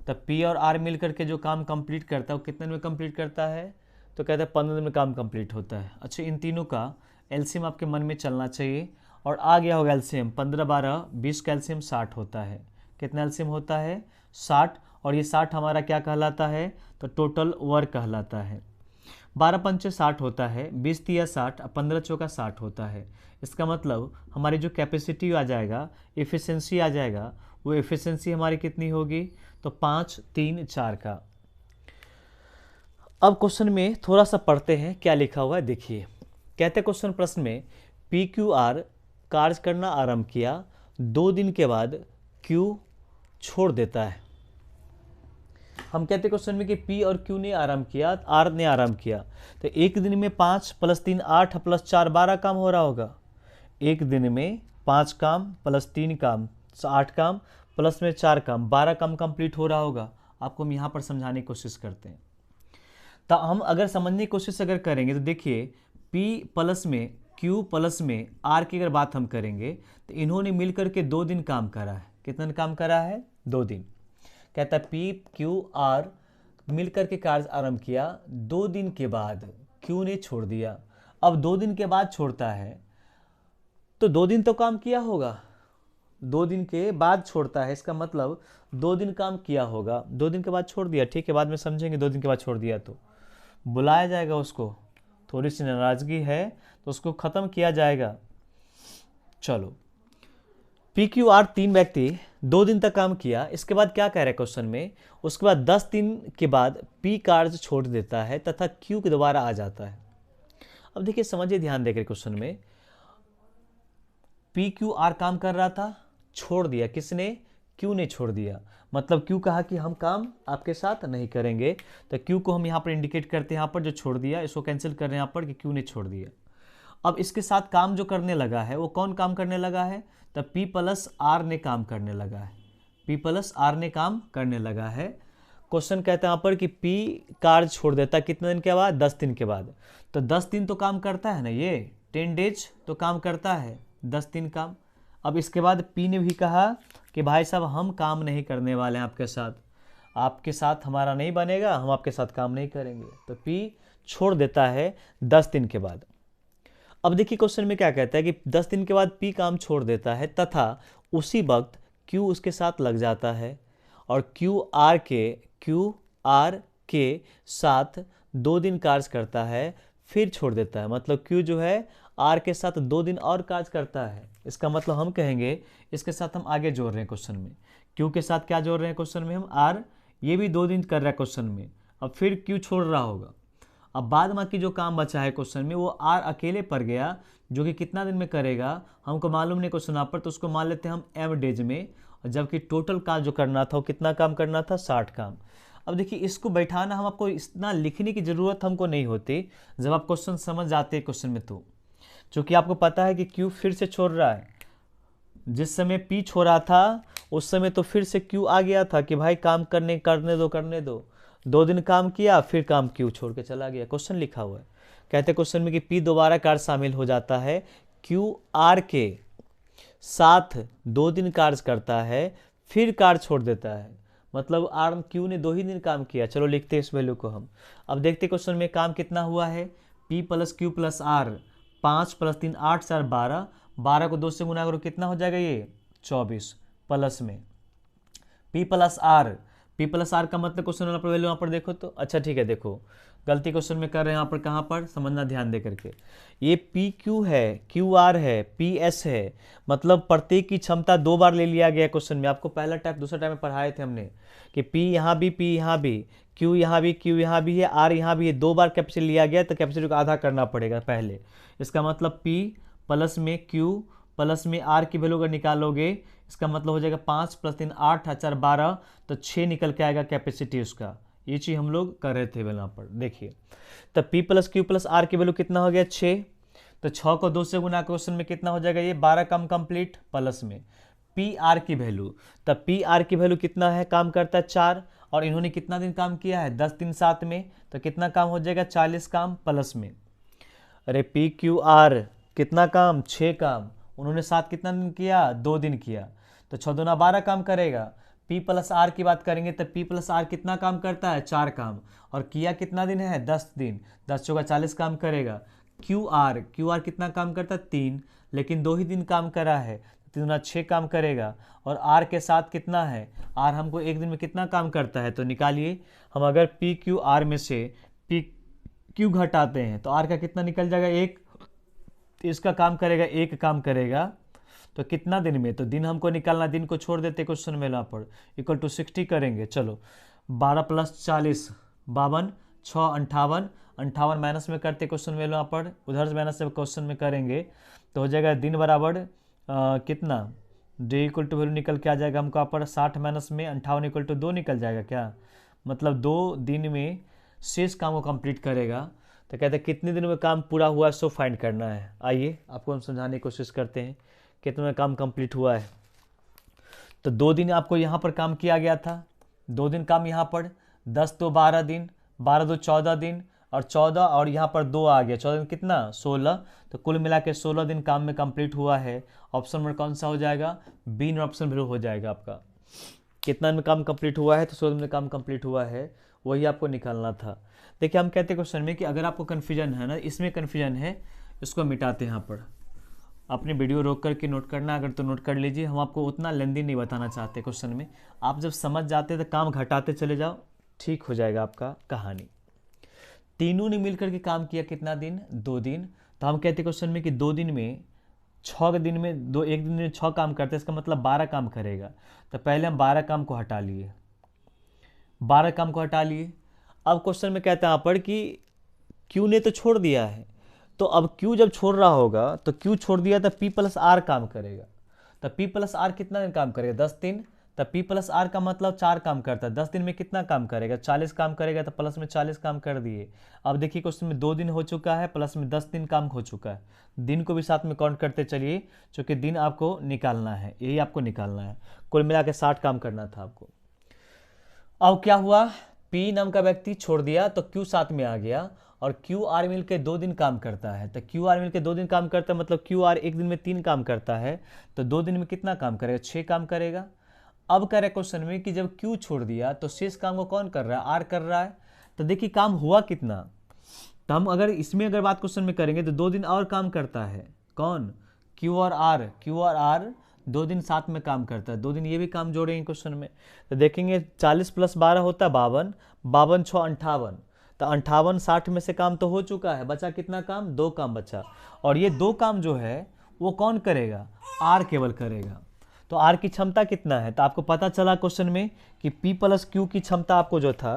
तब P और R मिल करके जो काम कंप्लीट करता है वो कितने दिन में कंप्लीट करता है, तो कहते हैं 15 दिन में काम कंप्लीट होता है। अच्छा, इन तीनों का एलसीएम आपके मन में चलना चाहिए, और आ गया होगा एलसीएम 15 12 20 का एलसीएम 60 होता है। कितना एलसीएम होता है, 60, और ये 60 हमारा क्या कहलाता है, तो टोटल वर्क कहलाता है। 12 पंचे 60 होता है, 20 तिया 60, 15 चौका 60 होता है। इसका मतलब हमारी जो कैपेसिटी आ जाएगा, एफिशिएंसी आ जाएगा, वो एफिशिएंसी हमारी कितनी होगी, तो 5 3 4 का। अब क्वेश्चन में थोड़ा सा पढ़ते हैं क्या लिखा हुआ है। देखिए कहते क्वेश्चन प्रश्न में PQR कार्य करना आरंभ किया, 2 दिन के बाद Q छोड़ देता है। हम कहते क्वेश्चन में कि P और Q ने आरंभ किया, R ने आरंभ किया, तो एक दिन में 5 + 3 8 + 4 12 काम हो रहा होगा। एक दिन में 5 काम + 3 काम 8 काम, प्लस में 4 काम 12 काम कंप्लीट हो रहा होगा। आपको हम यहाँ पर समझाने की कोशिश करते हैं। तो हम अगर समझने की कोशिश अगर करेंगे तो देखिए P प्लस में Q प्लस में R की अगर बात हम करेंगे तो इन्होंने मिलकर के 2 दिन काम करा है। कितना दिन काम करा है? 2 दिन। कहता है P Q R मिलकर के कार्य आरंभ किया, 2 दिन के बाद Q ने छोड़ दिया। अब 2 दिन के बाद छोड़ता है तो 2 दिन तो काम किया होगा, 2 दिन के बाद छोड़ता है, इसका मतलब 2 दिन काम किया होगा, 2 दिन के बाद छोड़ दिया। ठीक है, बाद में समझेंगे 2 दिन के बाद छोड़ दिया तो बुलाया जाएगा उसको, थोड़ी सी नाराजगी है तो उसको ख़त्म किया जाएगा। चलो PQR 3 व्यक्ति 2 दिन तक काम किया, इसके बाद क्या कह रहा है क्वेश्चन में, उसके बाद 10 दिन के बाद P कार्य छोड़ देता है तथा Q के दोबारा आ जाता है। अब देखिए समझिए, ध्यान देकर क्वेश्चन में PQR काम कर रहा था, छोड़ दिया, किसने? Q ने छोड़ दिया। मतलब Q कहा कि हम काम आपके साथ नहीं करेंगे, तो Q को हम यहाँ पर इंडिकेट करते हैं, यहाँ पर जो छोड़ दिया इसको कैंसिल कर रहे हैं यहाँ पर कि Q ने छोड़ दिया। अब इसके साथ काम जो करने लगा है वो कौन काम करने लगा है? तो P प्लस R ने काम करने लगा है, P प्लस R ने काम करने लगा है। क्वेश्चन कहता है यहाँ पर कि P कार्य छोड़ देता है कितने दिन के बाद? 10 दिन के बाद। तो 10 दिन तो काम करता है ना, ये 10 डेज तो काम करता है, 10 दिन काम। अब इसके बाद P ने भी कहा कि भाई साहब हम काम नहीं करने वाले हैं आपके साथ हमारा नहीं बनेगा, हम आपके साथ काम नहीं करेंगे। तो P छोड़ देता है 10 दिन के बाद। अब देखिए क्वेश्चन में क्या कहता है कि 10 दिन के बाद P काम छोड़ देता है तथा उसी वक्त Q उसके साथ लग जाता है और Q R के साथ 2 दिन कार्य करता है, फिर छोड़ देता है। मतलब Q जो है R के साथ 2 दिन और कार्य करता है। इसका मतलब हम कहेंगे, इसके साथ हम आगे जोड़ रहे हैं क्वेश्चन में, Q के साथ क्या जोड़ रहे हैं क्वेश्चन में हम? R, ये भी 2 दिन कर रहा है क्वेश्चन में। अब फिर Q छोड़ रहा होगा। अब बाद बाकी जो काम बचा है क्वेश्चन में वो R अकेले पड़ गया, जो कि कितना दिन में करेगा हमको मालूम नहीं क्वेश्चन पर, तो उसको मान लेते हैं हम M डेज में, जबकि टोटल काम जो करना था वो कितना काम करना था? 60 काम। अब देखिए इसको बैठाना, हम आपको इतना लिखने की ज़रूरत हमको नहीं होती जब आप क्वेश्चन समझ जाते हैं क्वेश्चन में। तो चूँकि आपको पता है कि Q फिर से छोड़ रहा है, जिस समय P छोड़ा था उस समय तो फिर से Q आ गया था कि भाई काम करने दो। 2 दिन काम किया, फिर काम Q छोड़ के चला गया। क्वेश्चन लिखा हुआ है, कहते क्वेश्चन में कि P दोबारा कार्य शामिल हो जाता है, Q R के साथ 2 दिन कार्य करता है, फिर कार्य छोड़ देता है। मतलब Q ने 2 ही दिन काम किया। चलो लिखते हैं इस वैल्यू को हम। अब देखते क्वेश्चन में काम कितना हुआ है, P plus Q plus R, 5 plus 3 8 4 12, 12 को 2 से गुना करो, कितना हो जाएगा ये? 24। प्लस में P प्लस R का मतलब क्वेश्चन वाला पर वैल्यू यहाँ पर देखो तो, अच्छा ठीक है, देखो गलती क्वेश्चन में कर रहे हैं यहाँ पर, कहाँ पर समझना ध्यान दे करके। ये PQ है, QR है, PS है, मतलब प्रत्येक की क्षमता 2 बार ले लिया गया क्वेश्चन में। आपको पहला टाइप दूसरा टाइप में पढ़ाए थे हमने कि P यहाँ भी, P यहाँ भी, Q यहाँ भी, Q यहाँ भी है, R यहाँ भी है, 2 बार कैपेसिटी लिया गया तो कैपेसिटी को आधा करना पड़ेगा पहले। इसका मतलब P प्लस में Q प्लस में R की वैल्यू अगर निकालोगे, इसका मतलब हो जाएगा 5 प्लस 3 8 4 12, तो 6 निकल के आएगा कैपेसिटी उसका। ये चीज़ हम लोग कर रहे थे यहाँ पर, देखिए। तो P plus Q plus R की वैल्यू कितना हो गया? 6। तो 6 को 2 से गुना क्वेश्चन में कितना हो जाएगा? ये 12 काम कंप्लीट। प्लस में PR की वैल्यू, तब PR की वैल्यू कितना है? काम करता है 4, और इन्होंने कितना दिन काम किया है? 10 दिन 7 में, तो कितना काम हो जाएगा? 40 काम। प्लस में अरे PQR कितना काम? 6 काम। उन्होंने साथ कितना दिन किया? 2 दिन किया, तो 6 दूना 12 काम करेगा। P प्लस R की बात करेंगे तो P प्लस R कितना काम करता है? 4 काम, और किया कितना दिन है? 10 दिन, 10 चौका 40 काम करेगा। QR कितना काम करता है? 3, लेकिन 2 ही दिन काम करा है, 3 दूना 6 काम करेगा। और R के साथ कितना है? R हमको एक दिन में कितना काम करता है? तो निकालिए, हम अगर PQR में से PQ घटाते हैं तो R का कितना निकल जाएगा? 1। इसका काम करेगा, 1 काम करेगा, तो कितना दिन में? तो दिन हमको निकालना, दिन को छोड़ देते क्वेश्चन में यहाँ पर, इक्वल टू 60 करेंगे। चलो 12 प्लस 40 52, 6 58, 58 माइनस में करते क्वेश्चन में यहाँ पर, उधर से माइनस से क्वेश्चन में करेंगे तो हो जाएगा दिन बराबर कितना? डे इक्वल टू वैल्यू निकल के आ जाएगा हमको यहाँ पर 60 माइनस में 58 इक्वल टू 2 निकल जाएगा क्या? मतलब 2 दिन में शेष काम को कंप्लीट करेगा। तो कहते हैं कितने दिन में काम पूरा हुआ सो फाइंड करना है। आइए आपको हम समझाने की कोशिश करते हैं कितना काम कंप्लीट हुआ है। तो 2 दिन आपको यहाँ पर काम किया गया था, 2 दिन काम यहाँ पर, 10 तो 12 दिन, 12 तो 14 दिन, और 14 और यहाँ पर 2 आ गया, 14 दिन कितना 16, तो कुल मिला के 16 दिन काम में कंप्लीट हुआ है। ऑप्शन नंबर कौन सा हो जाएगा, बी ऑप्शन भी हो जाएगा आपका। कितना दिन में काम कंप्लीट हुआ है, तो 16 दिन में काम कंप्लीट हुआ है, वही आपको निकालना था। देखिए हम कहते हैं क्वेश्चन में कि अगर आपको कन्फ्यूजन है ना, इसमें कन्फ्यूजन है, इसको मिटाते हैं यहाँ पर। अपनी वीडियो रोक करके नोट करना, अगर तो नोट कर लीजिए, हम आपको उतना लेंदी नहीं बताना चाहते क्वेश्चन में। आप जब समझ जाते तो काम घटाते चले जाओ, ठीक हो जाएगा आपका कहानी। तीनों ने मिलकर के काम किया कितना दिन, 2 दिन। तो हम कहते क्वेश्चन में कि 2 दिन में 6 दिन में एक दिन में 6 काम करते हैं, इसका मतलब 12 काम करेगा। तो पहले हम 12 काम को हटा लिए, 12 काम को हटा लिए। अब क्वेश्चन में कहता है यहाँ पर कि क्यू ने तो छोड़ दिया है, तो अब क्यू जब छोड़ रहा होगा तो क्यू छोड़ दिया तो पी प्लस आर काम करेगा। तो पी प्लस आर कितना दिन काम करेगा, 10 दिन। तो पी प्लस आर का मतलब 4 काम करता है, 10 दिन में कितना काम करेगा, 40 काम करेगा। तो प्लस में 40 काम कर दिए। अब देखिए क्वेश्चन में 2 दिन हो चुका है, प्लस में 10 दिन काम हो चुका है। दिन को भी साथ में काउंट करते चलिए, क्योंकि दिन आपको निकालना है, यही आपको निकालना है। कुल मिला के 60 काम करना था आपको। अब क्या हुआ, पी नाम का व्यक्ति छोड़ दिया तो क्यू साथ में आ गया, और क्यू आर मिल के 2 दिन काम करता है। तो क्यू आर मिल के 2 दिन काम करता है, मतलब क्यू आर एक दिन में 3 काम करता है, तो 2 दिन में कितना काम करेगा, 6 काम करेगा। अब कह रहे क्वेश्चन में कि जब क्यू छोड़ दिया तो शेष काम को कौन कर रहा है, आर कर रहा है। तो देखिए काम हुआ कितना, तो हम अगर इसमें अगर बात क्वेश्चन में करेंगे तो 2 दिन और काम करता है, कौन, क्यू और आर। क्यू और आर 2 दिन साथ में काम करता है, 2 दिन ये भी काम जोड़ेंगे क्वेश्चन में। तो देखेंगे 40 + 12 होता है 52, 52 6 58, तो 58 60 में से काम तो हो चुका है, बचा कितना काम, 2 काम बचा। और ये 2 काम जो है वो कौन करेगा, आर केवल करेगा। तो आर की क्षमता कितना है, तो आपको पता चला क्वेश्चन में कि पी प्लस क्यू की क्षमता आपको जो था,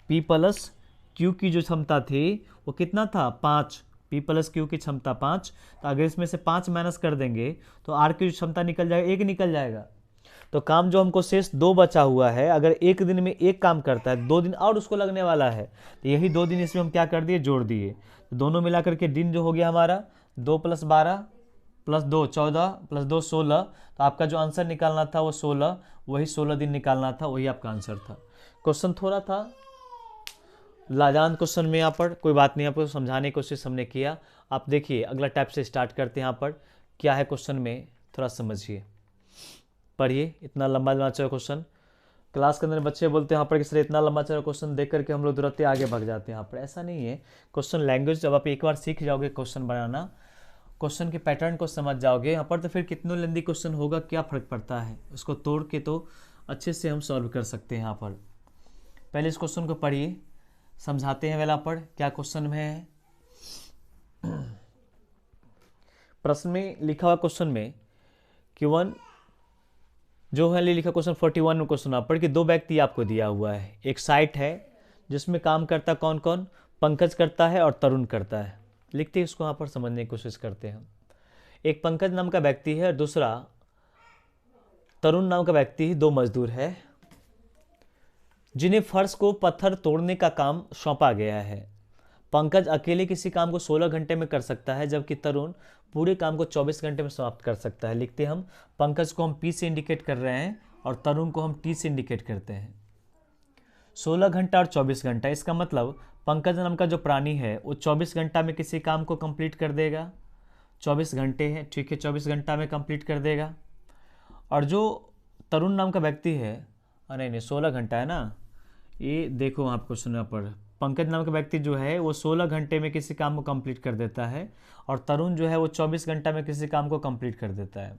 पी प्लस क्यू की जो क्षमता थी वो कितना था, 5। पी प्लस क्यू की क्षमता 5। तो अगर इसमें से 5 माइनस कर देंगे तो आर की जो क्षमता निकल जाएगा, 1 निकल जाएगा। तो काम जो हमको शेष 2 बचा हुआ है, अगर एक दिन में 1 काम करता है, 2 दिन और उसको लगने वाला है, तो यही 2 दिन इसमें हम क्या कर दिए, जोड़ दिए। तो दोनों मिलाकर के दिन जो हो गया हमारा 2 + 12 + 2 14 + 2 16। तो आपका जो आंसर निकालना था वो 16, वही 16 दिन निकालना था, वही आपका आंसर था। क्वेश्चन थोड़ा था लाजान क्वेश्चन में, यहाँ पर कोई बात नहीं, आपको समझाने की कोशिश हमने किया। आप देखिए अगला टाइप से स्टार्ट करते हैं। यहाँ पर क्या है क्वेश्चन में, थोड़ा समझिए, पढ़िए। इतना लंबा लंबा चौड़ा क्वेश्चन, क्लास के अंदर बच्चे बोलते हैं यहाँ पर कि सर इतना लंबा चौड़ा क्वेश्चन देख करके हम लोग तुरंत आगे भाग जाते हैं। यहाँ पर ऐसा नहीं है। क्वेश्चन लैंग्वेज जब आप एक बार सीख जाओगे क्वेश्चन बनाना, क्वेश्चन के पैटर्न को समझ जाओगे यहाँ पर, तो फिर कितनों लेंदी क्वेश्चन होगा क्या फ़र्क पड़ता है, उसको तोड़ के तो अच्छे से हम सॉल्व कर सकते हैं। यहाँ पर पहले इस क्वेश्चन को पढ़िए, समझाते हैं वेला पर क्या क्वेश्चन में है। प्रश्न में लिखा हुआ क्वेश्चन में कि 1 जो है लिखा क्वेश्चन 41 में क्वेश्चन आप पढ़ के 2 व्यक्ति आपको दिया हुआ है। एक साइट है जिसमें काम करता कौन कौन, पंकज करता है और तरुण करता है। लिखते हैं इसको यहाँ पर, समझने की कोशिश करते हैं। एक पंकज नाम का व्यक्ति है और दूसरा तरुण नाम का व्यक्ति, 2 मजदूर है जिन्हें फर्श को पत्थर तोड़ने का काम सौंपा गया है। पंकज अकेले किसी काम को 16 घंटे में कर सकता है, जबकि तरुण पूरे काम को 24 घंटे में समाप्त कर सकता है। लिखते हम, पंकज को हम पी से इंडिकेट कर रहे हैं और तरुण को हम टी से इंडिकेट करते हैं। 16 घंटा और 24 घंटा, इसका मतलब पंकज नाम का जो प्राणी है वो 24 घंटा में किसी काम को कंप्लीट कर देगा। 24 घंटे है, ठीक है, 24 घंटा में कंप्लीट कर देगा। और जो तरुण नाम का व्यक्ति है, नहीं 16 घंटा है ना, ये देखो आपको सुनना पड़, पंकज नाम का व्यक्ति जो है वो 16 घंटे में किसी काम को कंप्लीट कर देता है, और तरुण जो है वो 24 घंटा में किसी काम को कंप्लीट कर देता है,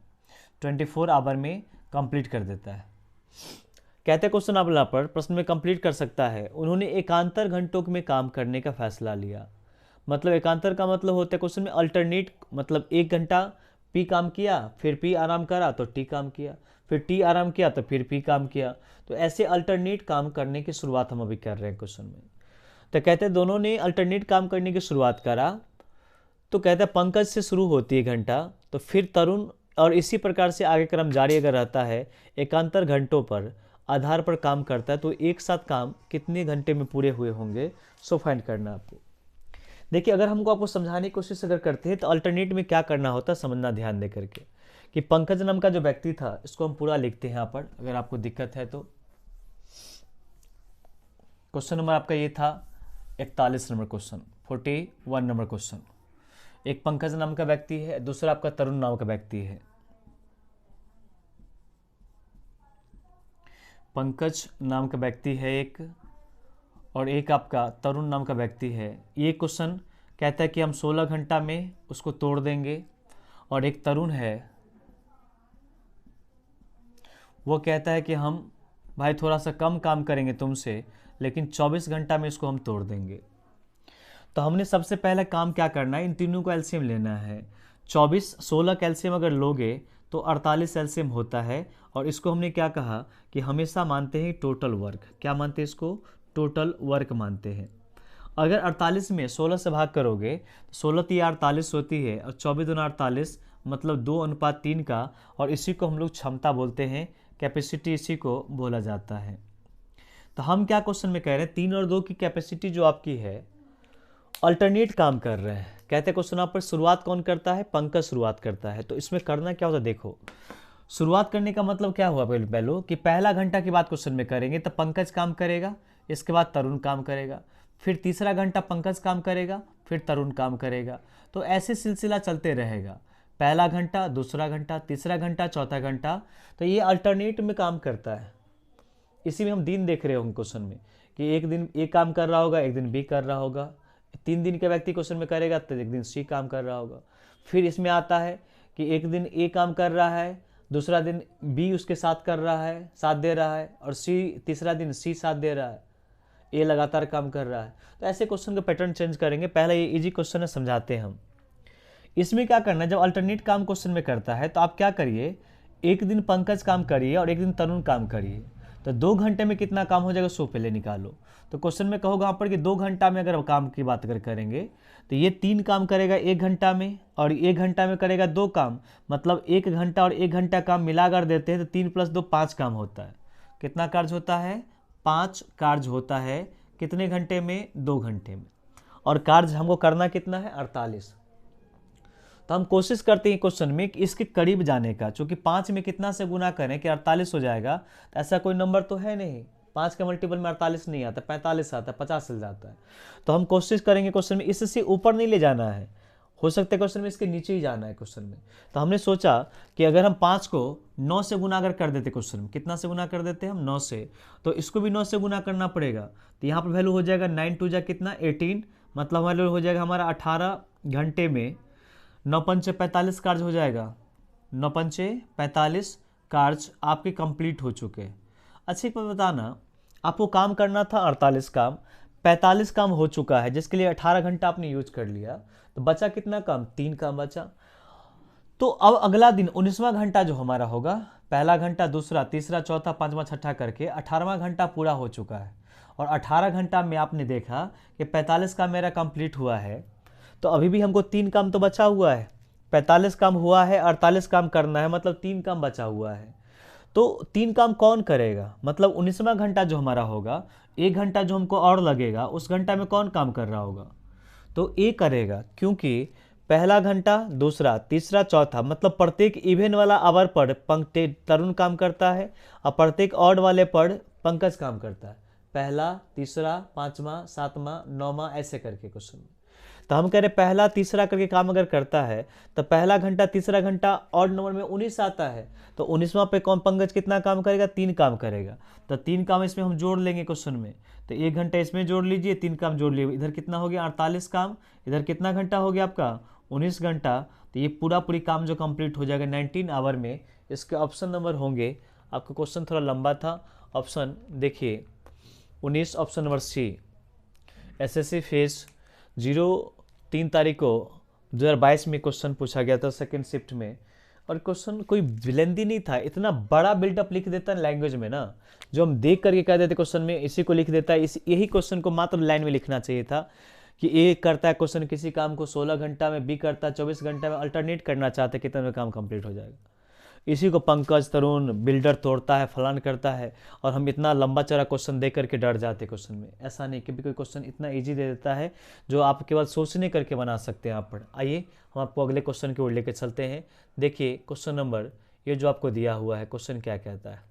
24 आवर में कंप्लीट कर देता है। कहते क्वेश्चन आप पर प्रश्न में कंप्लीट कर सकता है। उन्होंने एकांतर घंटों में काम करने का फैसला लिया। मतलब एकांतर का मतलब होता है क्वेश्चन में अल्टरनेट, मतलब 1 घंटा पी काम किया, फिर पी आराम करा तो टी काम किया, फिर टी आराम किया तो फिर पी काम किया। तो ऐसे अल्टरनेट काम करने की शुरुआत हम अभी कर रहे हैं क्वेश्चन में। तो कहते हैं दोनों ने अल्टरनेट काम करने की शुरुआत करा, तो कहते हैं पंकज से शुरू होती है घंटा, तो फिर तरुण, और इसी प्रकार से आगे क्रम जारी अगर रहता है, एकांतर घंटों पर आधार पर काम करता है, तो एक साथ काम कितने घंटे में पूरे हुए होंगे, सो फाइंड करना आपको। देखिए अगर हमको आपको समझाने की कोशिश अगर करते हैं तो अल्टरनेट में क्या करना होता है, समझना ध्यान दे करके कि पंकज नाम का जो व्यक्ति था, इसको हम पूरा लिखते हैं यहाँ पर, अगर आपको दिक्कत है तो। क्वेश्चन नंबर आपका ये था 41 नंबर क्वेश्चन, 41 नंबर क्वेश्चन। एक पंकज नाम का व्यक्ति है, दूसरा आपका तरुण नाम का व्यक्ति है। पंकज नाम का व्यक्ति है एक, और एक आपका तरुण नाम का व्यक्ति है। ये क्वेश्चन कहता है कि हम 16 घंटा में उसको तोड़ देंगे, और एक तरुण है वो कहता है कि हम भाई थोड़ा सा कम काम करेंगे तुमसे, लेकिन 24 घंटा में इसको हम तोड़ देंगे। तो हमने सबसे पहले काम क्या करना है, इन तीनों को एलसीएम लेना है। 24 16 का एलसीएम अगर लोगे तो 48 एलसीएम होता है, और इसको हमने क्या कहा कि हमेशा मानते हैं टोटल वर्क। क्या मानते हैं इसको? टोटल वर्क मानते हैं। अगर 48 में 16 से भाग करोगे तो 16 3 48 होती है, और 24 दूना 48 मतलब 2:3 का, और इसी को हम लोग क्षमता बोलते हैं, कैपेसिटी इसी को बोला जाता है। तो हम क्या क्वेश्चन में कह रहे हैं, 3 और 2 की कैपेसिटी जो आपकी है अल्टरनेट काम कर रहे हैं। कहते हैं क्वेश्चन आप पर शुरुआत कौन करता है? पंकज शुरुआत करता है। तो इसमें करना क्या होता है, देखो शुरुआत करने का मतलब क्या हुआ पहले कि पहला घंटा की बात क्वेश्चन में करेंगे तो पंकज काम करेगा, इसके बाद तरुण काम करेगा, फिर तीसरा घंटा पंकज काम करेगा, फिर तरुण काम करेगा। तो ऐसे सिलसिला चलते रहेगा, पहला घंटा, दूसरा घंटा, तीसरा घंटा, चौथा घंटा। तो ये अल्टरनेट में काम करता है। इसी में हम दिन देख रहे होंगे क्वेश्चन में कि एक दिन ए काम कर रहा होगा, एक दिन बी कर रहा होगा। 3 दिन का व्यक्ति क्वेश्चन में करेगा तो एक दिन सी काम कर रहा होगा। फिर इसमें आता है कि एक दिन ए काम कर रहा है, दूसरा दिन बी उसके साथ कर रहा है, साथ दे रहा है, और सी तीसरा दिन सी साथ दे रहा है, ए लगातार काम कर रहा है। तो ऐसे क्वेश्चन का पैटर्न चेंज करेंगे। पहला ये इजी क्वेश्चन है, समझाते हैं हम। इसमें क्या करना है, जब अल्टरनेट काम क्वेश्चन में करता है तो आप क्या करिए, एक दिन पंकज काम करिए और एक दिन तरुण काम करिए। तो 2 घंटे में कितना काम हो जाएगा, सो पहले निकालो। तो क्वेश्चन में कहोगे यहाँ पर कि 2 घंटा में अगर काम की बात अगर करेंगे तो ये 3 काम करेगा 1 घंटा में, और 1 घंटा में करेगा 2 काम, मतलब 1 घंटा और 1 घंटा काम मिला कर देते हैं तो 3 + 2 5 काम होता है। कितना कार्य होता है? 5 कार्य होता है। कितने घंटे में? 2 घंटे में। और कार्य हमको करना कितना है? 48। तो हम कोशिश करते हैं क्वेश्चन में कि इसके करीब जाने का, चूंकि 5 में कितना से गुना करें कि 48 हो जाएगा। तो ऐसा कोई नंबर तो है नहीं, 5 के मल्टीपल में 48 नहीं आता, 45 आता है, 50 चल जाता है। तो हम कोशिश करेंगे क्वेश्चन में इससे ऊपर नहीं ले जाना है, हो सकता है क्वेश्चन में इसके नीचे ही जाना है क्वेश्चन में। तो हमने सोचा कि अगर हम 5 को 9 से गुना अगर कर देते, क्वेश्चन में कितना से गुना कर देते हैं हम? 9 से। तो इसको भी 9 से गुना करना पड़ेगा। तो यहाँ पर वैल्यू हो जाएगा 9 2 जा कितना? 18, मतलब वैल्यू हो जाएगा हमारा 18 घंटे में 9 पंचे 45 कार्य हो जाएगा। 9 पंचे 45 कार्य आपके कंप्लीट हो चुके हैं। अच्छी बात बताना, आपको काम करना था 48 काम, 45 काम हो चुका है, जिसके लिए 18 घंटा आपने यूज कर लिया। तो बचा कितना काम? 3 काम बचा। तो अब अगला दिन 19वां घंटा जो हमारा होगा, पहला घंटा, दूसरा, तीसरा, चौथा, पांचवा, छठा करके 18वां घंटा पूरा हो चुका है। और 18 घंटा में आपने देखा कि 45 काम मेरा कंप्लीट हुआ है। तो अभी भी हमको 3 काम तो बचा हुआ है। 45 काम हुआ है, 48 काम करना है, मतलब 3 काम बचा हुआ है। तो 3 काम कौन करेगा? मतलब 19वां घंटा जो हमारा होगा, 1 घंटा जो हमको और लगेगा, उस घंटा में कौन काम कर रहा होगा? तो ए करेगा, क्योंकि पहला घंटा, दूसरा, तीसरा, चौथा, मतलब प्रत्येक इवेन वाला आवर पर तरुण काम करता है, और प्रत्येक ऑड वाले पर पंकज काम करता है। पहला, तीसरा, पांचवा, सातवां, 9वां, ऐसे करके क्वेश्चन में। तो हम कह रहे पहला तीसरा करके काम अगर करता है तो पहला घंटा, तीसरा घंटा ऑड नंबर में 19 आता है। तो 19वां पे कौन पंकज कितना काम करेगा? 3 काम करेगा। तो 3 काम इसमें हम जोड़ लेंगे क्वेश्चन में। तो 1 घंटा इसमें जोड़ लीजिए, 3 काम जोड़ लीजिए, इधर कितना हो गया? 48 काम। इधर कितना घंटा हो गया आपका? 19 घंटा। तो ये पूरी काम जो कंप्लीट हो जाएगा 19 आवर में। इसके ऑप्शन नंबर होंगे, आपका क्वेश्चन थोड़ा लंबा था। ऑप्शन देखिए 19, option number C. SSC phase 03 तारीख को 2022 में क्वेश्चन पूछा गया था सेकंड शिफ्ट में, और क्वेश्चन कोई लेंदी नहीं था। इतना बड़ा बिल्डअप लिख देता है लैंग्वेज में ना, जो हम देख करके कह देते क्वेश्चन में इसी को लिख देता है। यही क्वेश्चन को मात्र लाइन में लिखना चाहिए था कि ए करता है क्वेश्चन किसी काम को 16 घंटा में, बी करता है 24 घंटा में, अल्टरनेट करना चाहते कितने में काम कंप्लीट हो जाएगा। इसी को पंकज, तरुण, बिल्डर तोड़ता है, फलान करता है, और हम इतना लंबा चौड़ा क्वेश्चन दे करके डर जाते क्वेश्चन में। ऐसा नहीं, कभी कोई क्वेश्चन इतना इजी दे देता है जो आप केवल सोचने करके बना सकते हैं आप पर। आइए हम आपको अगले क्वेश्चन की ओर लेकर चलते हैं। देखिए क्वेश्चन नंबर ये जो आपको दिया हुआ है, क्वेश्चन क्या कहता है,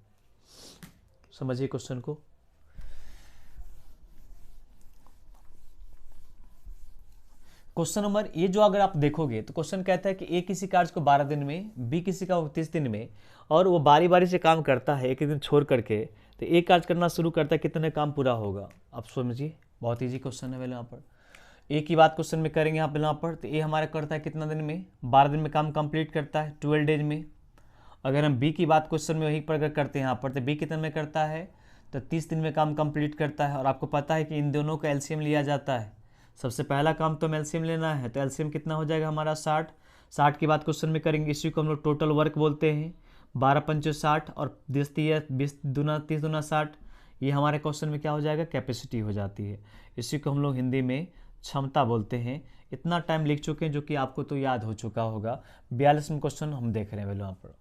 समझिए क्वेश्चन को। क्वेश्चन नंबर ये जो अगर आप देखोगे तो क्वेश्चन कहता है कि ए किसी कार्य को 12 दिन में, बी किसी का 29 दिन में, और वो बारी बारी से काम करता है एक दिन छोड़ करके, तो एक कार्य करना शुरू करता है, कितने काम पूरा होगा? आप समझिए, बहुत ईजी क्वेश्चन है। पहले यहाँ पर ए की बात क्वेश्चन में करेंगे यहाँ पर, तो ए हमारा करता है कितना दिन में? 12 दिन में काम कंप्लीट करता है, 12 डेज में। अगर हम बी की बात क्वेश्चन में वहीं पर अगर करते हैं यहाँ पर, तो बी कितने में करता है? तो 30 दिन में काम कंप्लीट करता है। और आपको पता है कि इन दोनों का एलसीएम लिया जाता है। सबसे पहला काम तो एलसीएम लेना है, तो एलसीएम कितना हो जाएगा हमारा? 60। 60 की बात क्वेश्चन में करेंगे, इसी को हम लोग टोटल वर्क बोलते हैं। 12 पंचे 60 और 20 दूना 30 दूना 60, ये हमारे क्वेश्चन में क्या हो जाएगा? कैपेसिटी हो जाती है। इसी को हम लोग हिंदी में क्षमता बोलते हैं। इतना टाइम लिख चुके हैं जो कि आपको तो याद हो चुका होगा। 42वां क्वेश्चन हम देख रहे हैं। वहाँ पर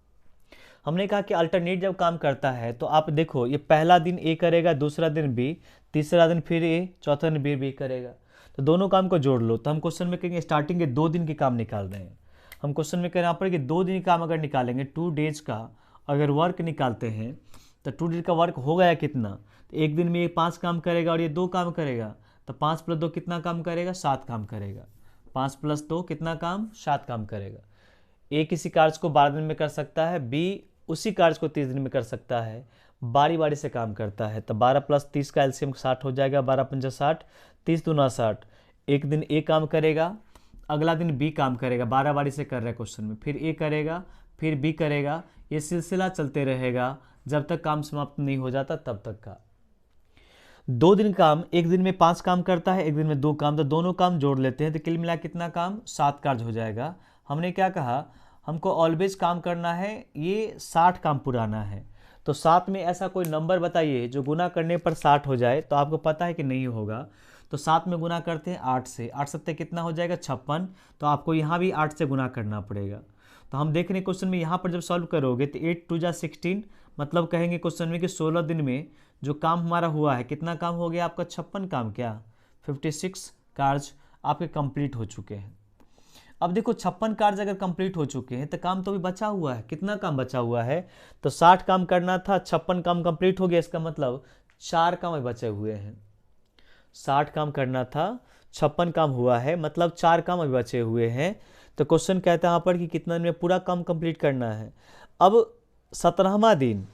हमने कहा कि अल्टरनेट जब काम करता है तो आप देखो, ये पहला दिन ए करेगा, दूसरा दिन बी, तीसरा दिन फिर ए, चौथा दिन बी करेगा। तो दोनों काम को जोड़ लो। तो हम क्वेश्चन में कहेंगे स्टार्टिंग के 2 दिन के काम निकाल रहे हैं। हम क्वेश्चन में कह रहे हैं यहाँ पर कि 2 दिन का काम अगर निकालेंगे, 2 डेज का अगर वर्क निकालते हैं, तो 2 डेज का वर्क हो गया कितना? तो एक दिन में ये 5 काम करेगा और ये 2 काम करेगा। तो 5 + 2 कितना काम करेगा? 7 काम करेगा। 5 + 2 कितना काम? 7 काम करेगा। ए किसी कार्य को 12 दिन में कर सकता है, बी उसी कार्य को 30 दिन में कर सकता है। बारी बारी से काम करता है। तो 12 + 30 का एलसीएम 60 हो जाएगा। 12 पंजा 60, 30 दूना 60। एक दिन ए काम करेगा, अगला दिन बी काम करेगा। 12 बारी से कर रहे हैं क्वेश्चन में, फिर ए करेगा, फिर बी करेगा। ये सिलसिला चलते रहेगा जब तक काम समाप्त नहीं हो जाता तब तक का। 2 दिन काम, एक दिन में 5 काम करता है, एक दिन में 2 काम, तो दोनों काम जोड़ लेते हैं तो कुल मिला कितना काम? 7 कार्य हो जाएगा। हमने क्या कहा? हमको ऑलवेज काम करना है, ये 60 काम पुराना है। तो 7 में ऐसा कोई नंबर बताइए जो गुना करने पर 60 हो जाए। तो आपको पता है कि नहीं होगा। तो 7 में गुना करते हैं 8 से, 8 सत्ते कितना हो जाएगा? 56। तो आपको यहाँ भी 8 से गुना करना पड़ेगा। तो हम देख रहे हैं क्वेश्चन में यहाँ पर जब सॉल्व करोगे तो 8 2 जा 16, मतलब कहेंगे क्वेश्चन में कि 16 दिन में जो काम हमारा हुआ है, कितना काम हो गया आपका? 56 काम। क्या 56 कार्य आपके कंप्लीट हो चुके हैं। अब देखो 56 कार्य अगर कंप्लीट हो चुके हैं तो काम तो भी बचा हुआ है। कितना काम बचा हुआ है? तो 60 काम करना था, 56 काम कंप्लीट हो गया। इसका मतलब 4 काम बचे हुए हैं। 60 काम करना था, 56 काम हुआ है, मतलब 4 काम अभी बचे हुए हैं। तो क्वेश्चन कहता है यहाँ पर कि कितना दिन में पूरा काम कंप्लीट करना है। अब 17वां दिन,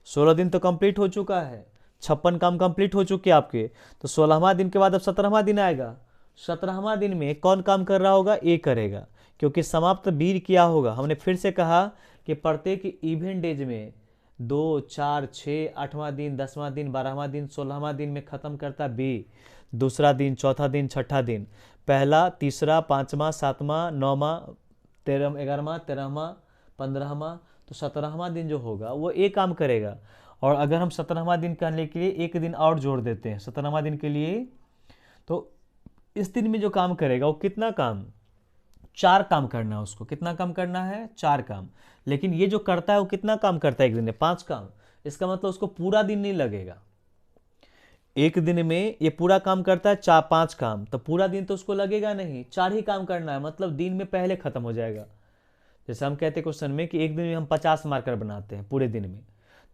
16 दिन तो कंप्लीट हो चुका है, 56 काम कंप्लीट हो चुके आपके। तो 16वां दिन के बाद अब 17वां दिन आएगा। 17वां दिन में कौन काम कर रहा होगा? ए करेगा, क्योंकि समाप्त बी किया होगा। हमने फिर से कहा कि प्रत्येक इवेंट डेज में 2 4 6 8वां दिन, 10वां दिन, 12वां दिन, 16वां दिन में ख़त्म करता बी। दूसरा दिन, चौथा दिन, छठा दिन, पहला, तीसरा, 5वां, 7वां, 9वां, 11वां, 13वां, 15वां, तो 17वां दिन जो होगा वो ए काम करेगा। और अगर हम 17वां दिन करने के लिए एक दिन और जोड़ देते हैं 17वां दिन के लिए, तो इस दिन में जो काम करेगा वो कितना काम? 4 काम करना है उसको। कितना काम करना है? 4 काम। लेकिन ये जो करता है वो कितना काम करता है एक दिन में? 5 काम। इसका मतलब उसको पूरा दिन नहीं लगेगा। एक दिन में ये पूरा काम करता है 5 काम, तो पूरा दिन तो उसको लगेगा नहीं, 4 ही काम करना है, मतलब दिन में पहले खत्म हो जाएगा। जैसे हम कहते हैं क्वेश्चन में कि एक दिन में हम 50 मार्कर बनाते हैं पूरे दिन में,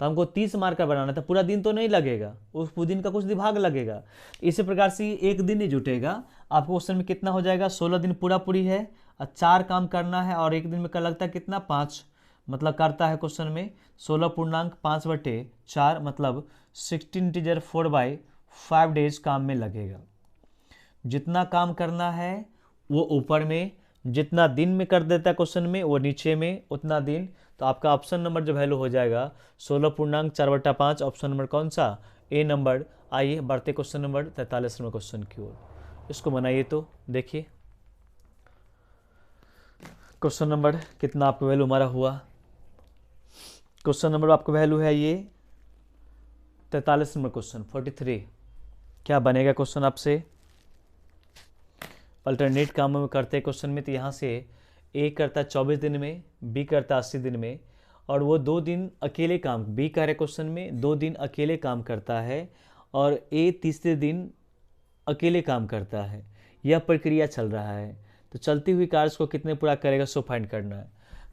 तो हमको 30 मार्कर बनाना था। पूरा दिन तो नहीं लगेगा, उस पूरे दिन का कुछ भाग लगेगा। इसी प्रकार से एक दिन ही जुटेगा। आपको क्वेश्चन में कितना हो जाएगा? 16 दिन पूरा पूरी है और 4 काम करना है, और एक दिन में का लगता है कितना? 5, मतलब करता है क्वेश्चन में 16.5/4, मतलब 16 4/5 डेज काम में लगेगा। जितना काम करना है वो ऊपर में, जितना दिन में कर देता है क्वेश्चन में वो नीचे में, उतना दिन। तो आपका ऑप्शन नंबर जो वैल्यू हो जाएगा 16.4/5। ऑप्शन नंबर कौन सा? ए नंबर। आइए बढ़ते क्वेश्चन नंबर 43वें क्वेश्चन की ओर। इसको बनाइए तो देखिए क्वेश्चन नंबर कितना आपका वैल्यू हमारा हुआ। क्वेश्चन नंबर आपका वैल्यू है ये 43वां क्वेश्चन 43। क्या बनेगा क्वेश्चन आपसे? अल्टरनेट कामों में करते हैं क्वेश्चन में, तो यहाँ से ए करता है 24 दिन में, बी करता है 80 दिन में, और वो 2 दिन अकेले काम, बी कह रहे क्वेश्चन में 2 दिन अकेले काम करता है, और ए तीसरे दिन अकेले काम करता है। यह प्रक्रिया चल रहा है। तो चलती हुई कार्य को कितने पूरा करेगा सो फाइंड करना है।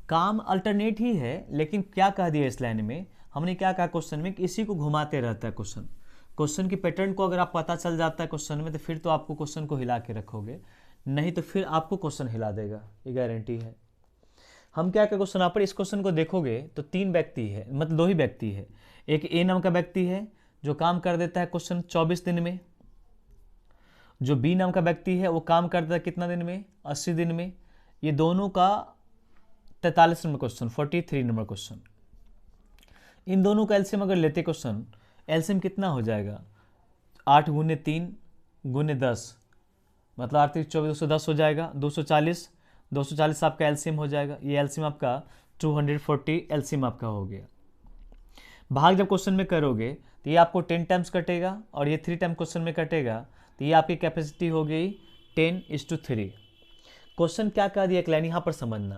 काम अल्टरनेट ही है, लेकिन क्या कह दिया इस लाइन में? हमने क्या कहा क्वेश्चन में कि इसी को घुमाते रहता है क्वेश्चन की पैटर्न को अगर आप पता चल जाता है क्वेश्चन में, तो फिर तो आपको क्वेश्चन को हिला के रखोगे। नहीं तो फिर आपको क्वेश्चन हिला देगा, ये गारंटी है। हम क्या क्या क्वेश्चन, यहाँ पर इस क्वेश्चन को देखोगे तो 3 व्यक्ति है, मतलब 2 ही व्यक्ति है। एक ए नाम का व्यक्ति है जो काम कर देता है क्वेश्चन 24 दिन में, जो बी नाम का व्यक्ति है वो काम करता है कितना दिन में, 80 दिन में। ये दोनों का 43 नंबर क्वेश्चन, 43 नंबर क्वेश्चन। इन दोनों का एलसीएम अगर लेते क्वेश्चन, एलसीएम कितना हो जाएगा, 8 गुने 3 गुने 10, मतलब 8 3 24 210 हो जाएगा, 240 240 आपका एलसीएम हो जाएगा। ये एलसीएम आपका 240 एलसीएम आपका हो गया। भाग जब क्वेश्चन में करोगे तो ये आपको 10 टाइम्स कटेगा और ये 3 टाइम क्वेश्चन में कटेगा, तो ये आपकी कैपेसिटी हो गई 10:3। क्वेश्चन क्या कह दिया एक लाइन यहाँ पर समझना।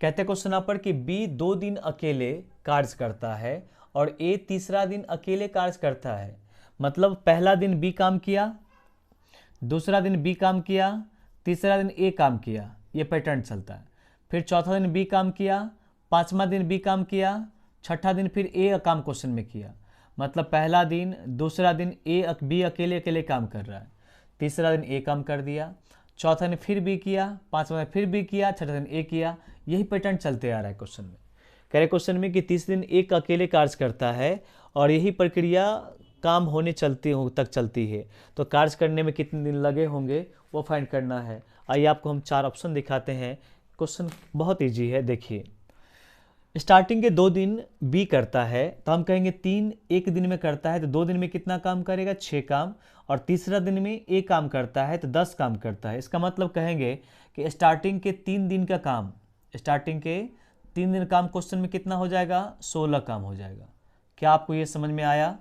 कहते हैं क्वेश्चन यहाँ पर कि बी 2 दिन अकेले कार्य करता है और ए तीसरा दिन अकेले कार्य करता है। मतलब पहला दिन बी काम किया, दूसरा दिन बी काम किया, तीसरा दिन ए काम किया, ये पैटर्न चलता है। फिर चौथा दिन बी काम किया, पांचवा दिन बी काम किया, छठा दिन फिर ए काम क्वेश्चन में किया। मतलब पहला दिन दूसरा दिन ए बी अकेले अकेले काम कर रहा है, तीसरा दिन ए काम कर दिया, चौथा दिन फिर बी किया, पांचवा दिन फिर बी किया, छठा दिन ए किया। यही पैटर्न चलते आ रहा है क्वेश्चन में। कह रहे क्वेश्चन में कि तीसरे दिन एक अकेले कार्य करता है और यही प्रक्रिया काम होने तक चलती है। तो कार्य करने में कितने दिन लगे होंगे वो फाइंड करना है। आइए आपको हम 4 ऑप्शन दिखाते हैं। क्वेश्चन बहुत इजी है, देखिए। स्टार्टिंग के 2 दिन बी करता है तो हम कहेंगे 3 एक दिन में करता है तो 2 दिन में कितना काम करेगा, 6 काम। और तीसरा दिन में ए काम करता है तो 10 काम करता है। इसका मतलब कहेंगे कि स्टार्टिंग के 3 दिन का काम, स्टार्टिंग के 3 दिन काम क्वेश्चन में कितना हो जाएगा, 16 काम हो जाएगा। क्या आपको ये समझ में आया?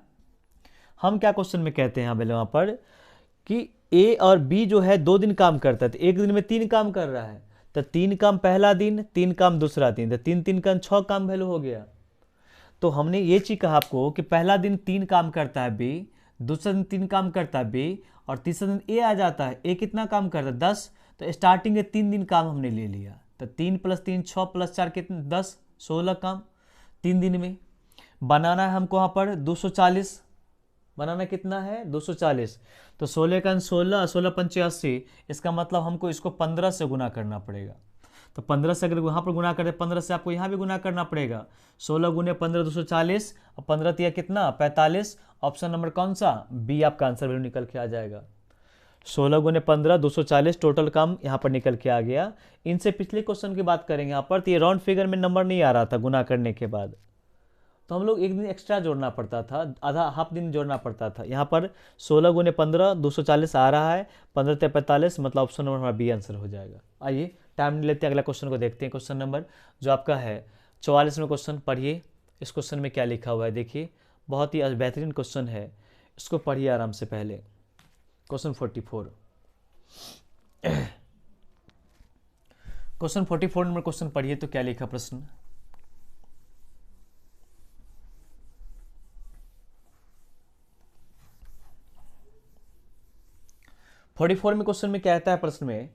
हम क्या क्वेश्चन में कहते हैं यहाँ वहाँ पर कि ए और बी जो है 2 दिन काम करता है तो एक दिन में 3 काम कर रहा है, तो 3 काम पहला दिन, 3 काम दूसरा दिन, तो 3 3 का 6 काम वैल्यू हो गया। तो हमने ये चीज़ कहा आपको कि पहला दिन 3 काम करता है बी, दूसरा दिन 3 काम करता है बी और तीसरा दिन ए आ जाता है। ए कितना काम करता है, 10। तो स्टार्टिंग के 3 दिन काम हमने ले लिया, तो 3 + 3 6 + 4 कितने, 10, 16 काम 3 दिन में। बनाना है हमको यहाँ पर 240, बनाना कितना है 240। तो 16 का 16, 16 पंचे 80। इसका मतलब हमको इसको 15 से गुना करना पड़ेगा। तो 15 से अगर यहाँ पर गुना करें 15 से आपको यहाँ भी गुना करना पड़ेगा। 16 गुने 15 240 और 15 तिया कितना 45। ऑप्शन नंबर कौन सा, बी आपका आंसर वैल्यू निकल के आ जाएगा। 16 गुने 15 240 टोटल काम यहाँ पर निकल के आ गया। इनसे पिछले क्वेश्चन की बात करेंगे यहाँ पर, तो ये राउंड फिगर में नंबर नहीं आ रहा था गुना करने के बाद, तो हम लोग एक दिन एक्स्ट्रा जोड़ना पड़ता था, आधा हाफ दिन जोड़ना पड़ता था। यहाँ पर 16 गुने 15 240 आ रहा है, 15 ते 45, मतलब ऑप्शन नंबर हमारा बी आंसर हो जाएगा। आइए टाइम नहीं लेते, अगला क्वेश्चन को देखते हैं। क्वेश्चन नंबर जो आपका है 44 में क्वेश्चन पढ़िए। इस क्वेश्चन में क्या लिखा हुआ है देखिए, बहुत ही बेहतरीन क्वेश्चन है, इसको पढ़िए आराम से। पहले क्वेश्चन 44, क्वेश्चन 44 नंबर क्वेश्चन पढ़िए तो क्या लिखा प्रश्न। 44 में क्वेश्चन में क्या कहता है प्रश्न में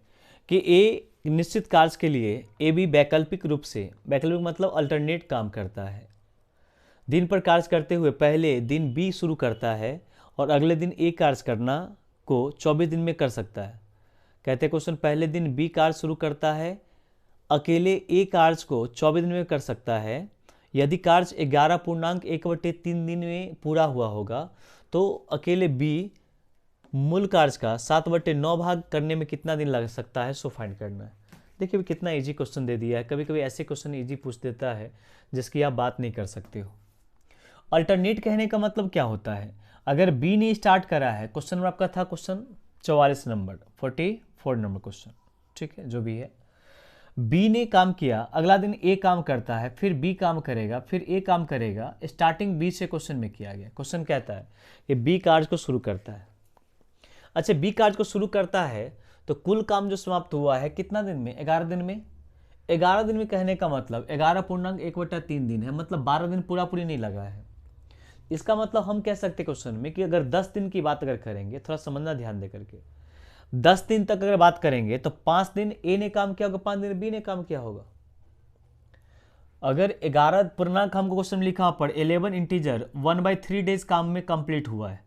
कि ए निश्चित कार्य के लिए ए बी वैकल्पिक रूप से, वैकल्पिक मतलब अल्टरनेट काम करता है। दिन पर कार्य करते हुए पहले दिन बी शुरू करता है और अगले दिन ए कार्य करना को 24 दिन में कर सकता है। कहते हैं क्वेश्चन पहले दिन बी कार्य शुरू करता है, अकेले ए कार्य को 24 दिन में कर सकता है। यदि कार्य 11.1/3 दिन में पूरा हुआ होगा तो अकेले बी मूल कार्य का 7/9 भाग करने में कितना दिन लग सकता है, सो फाइंड करना है। देखिए कितना इजी क्वेश्चन दे दिया है। कभी कभी ऐसे क्वेश्चन इजी पूछ देता है जिसकी आप बात नहीं कर सकते हो। अल्टरनेट कहने का मतलब क्या होता है, अगर बी ने स्टार्ट करा है, क्वेश्चन नंबर आपका था क्वेश्चन 44 नंबर 44 नंबर क्वेश्चन, ठीक है जो भी है। बी ने काम किया, अगला दिन ए काम करता है, फिर बी काम करेगा, फिर ए काम करेगा। स्टार्टिंग बी से क्वेश्चन में किया गया। क्वेश्चन कहता है कि बी कार्य को शुरू करता है। अच्छा, बी कार्य को शुरू करता है तो कुल काम जो समाप्त हुआ है कितना दिन में, 11 दिन में। 11 दिन में कहने का मतलब 11.1/3 दिन है, मतलब 12 दिन पूरा पूरी नहीं लगा है। इसका मतलब हम कह सकते क्वेश्चन में कि अगर 10 दिन की बात अगर करेंगे, थोड़ा समझना ध्यान दे करके, 10 दिन तक अगर बात करेंगे तो 5 दिन ए ने काम किया होगा, 5 दिन बी ने काम किया होगा। अगर 11 पूर्णांक हमको क्वेश्चन लिखा पर 11 इंटीजर 1/3 डेज काम में कंप्लीट हुआ है,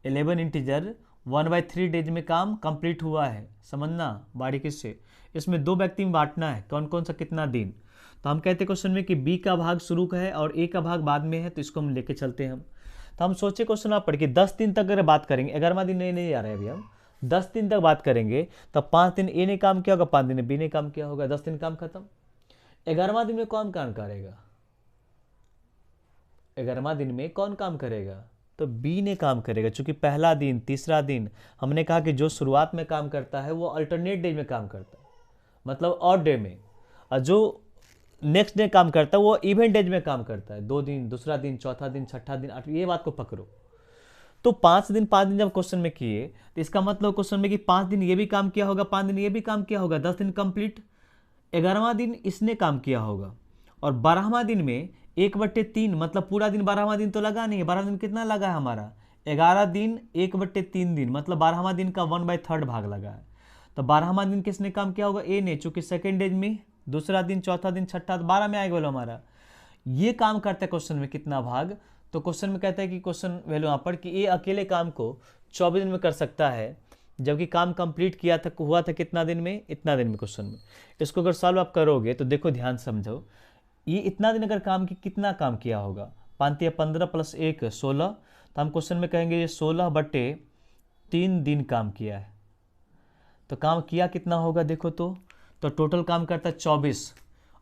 11 इंटीजर 1/3 डेज में काम कंप्लीट हुआ है, समझना बारीकी से। इसमें 2 व्यक्ति में बांटना है, कौन कौन सा कितना दिन। तो हम कहते हैं क्वेश्चन में कि बी का भाग शुरू का है और ए का भाग बाद में है, तो इसको हम लेके चलते हैं हम। तो हम सोचे क्वेश्चन आप पढ़ के 10 दिन तक अगर बात करेंगे, 11वां दिन नहीं आ रहा है अभी, हम 10 दिन तक बात करेंगे, तब 5 दिन ए ने काम किया होगा, 5 दिन बी ने काम किया होगा, 10 दिन काम खत्म। 11वां दिन में कौन काम करेगा? 11वां दिन में कौन काम करेगा? तो बी ने काम करेगा, क्योंकि पहला दिन तीसरा दिन हमने कहा कि जो शुरुआत में काम करता है वो अल्टरनेट डे में काम करता है, मतलब ऑड डे में, और जो नेक्स्ट डे काम करता है वो इवेंट डेज में काम करता है, 2 दिन, दूसरा दिन, चौथा दिन, छठा दिन, आठवीं, ये बात को पकड़ो। तो 5 दिन जब क्वेश्चन में किए तो इसका मतलब क्वेश्चन में कि 5 दिन ये भी काम किया होगा, 5 दिन ये भी काम किया होगा, 10 दिन कंप्लीट। 11वां दिन इसने काम किया होगा, और 12वां दिन में 1/3, मतलब पूरा दिन 12वां दिन तो लगा नहीं है। 12वां दिन कितना लगा है हमारा? 11 दिन 1/3 दिन, मतलब 12वां दिन का 1/3 भाग लगा है। तो 12वां दिन किसने काम किया होगा? ए ने, चूंकि सेकेंड डेज में दूसरा दिन, चौथा दिन, छठा, 12 में आएगा बोलो हमारा। ये काम करता है क्वेश्चन में कितना भाग? तो क्वेश्चन में कहता है कि क्वेश्चन वैल्यू यहाँ पर कि ये अकेले काम को 24 दिन में कर सकता है, जबकि काम कंप्लीट किया था, हुआ था कितना दिन में? इतना दिन में। क्वेश्चन में इसको अगर सॉल्व आप करोगे तो देखो, ध्यान समझो, ये इतना दिन अगर काम की कितना काम किया होगा? 5 या 15 + 1 16, तो हम क्वेश्चन में कहेंगे ये 16/3 दिन काम किया है। तो काम किया कितना होगा देखो तो टोटल काम करता है 24।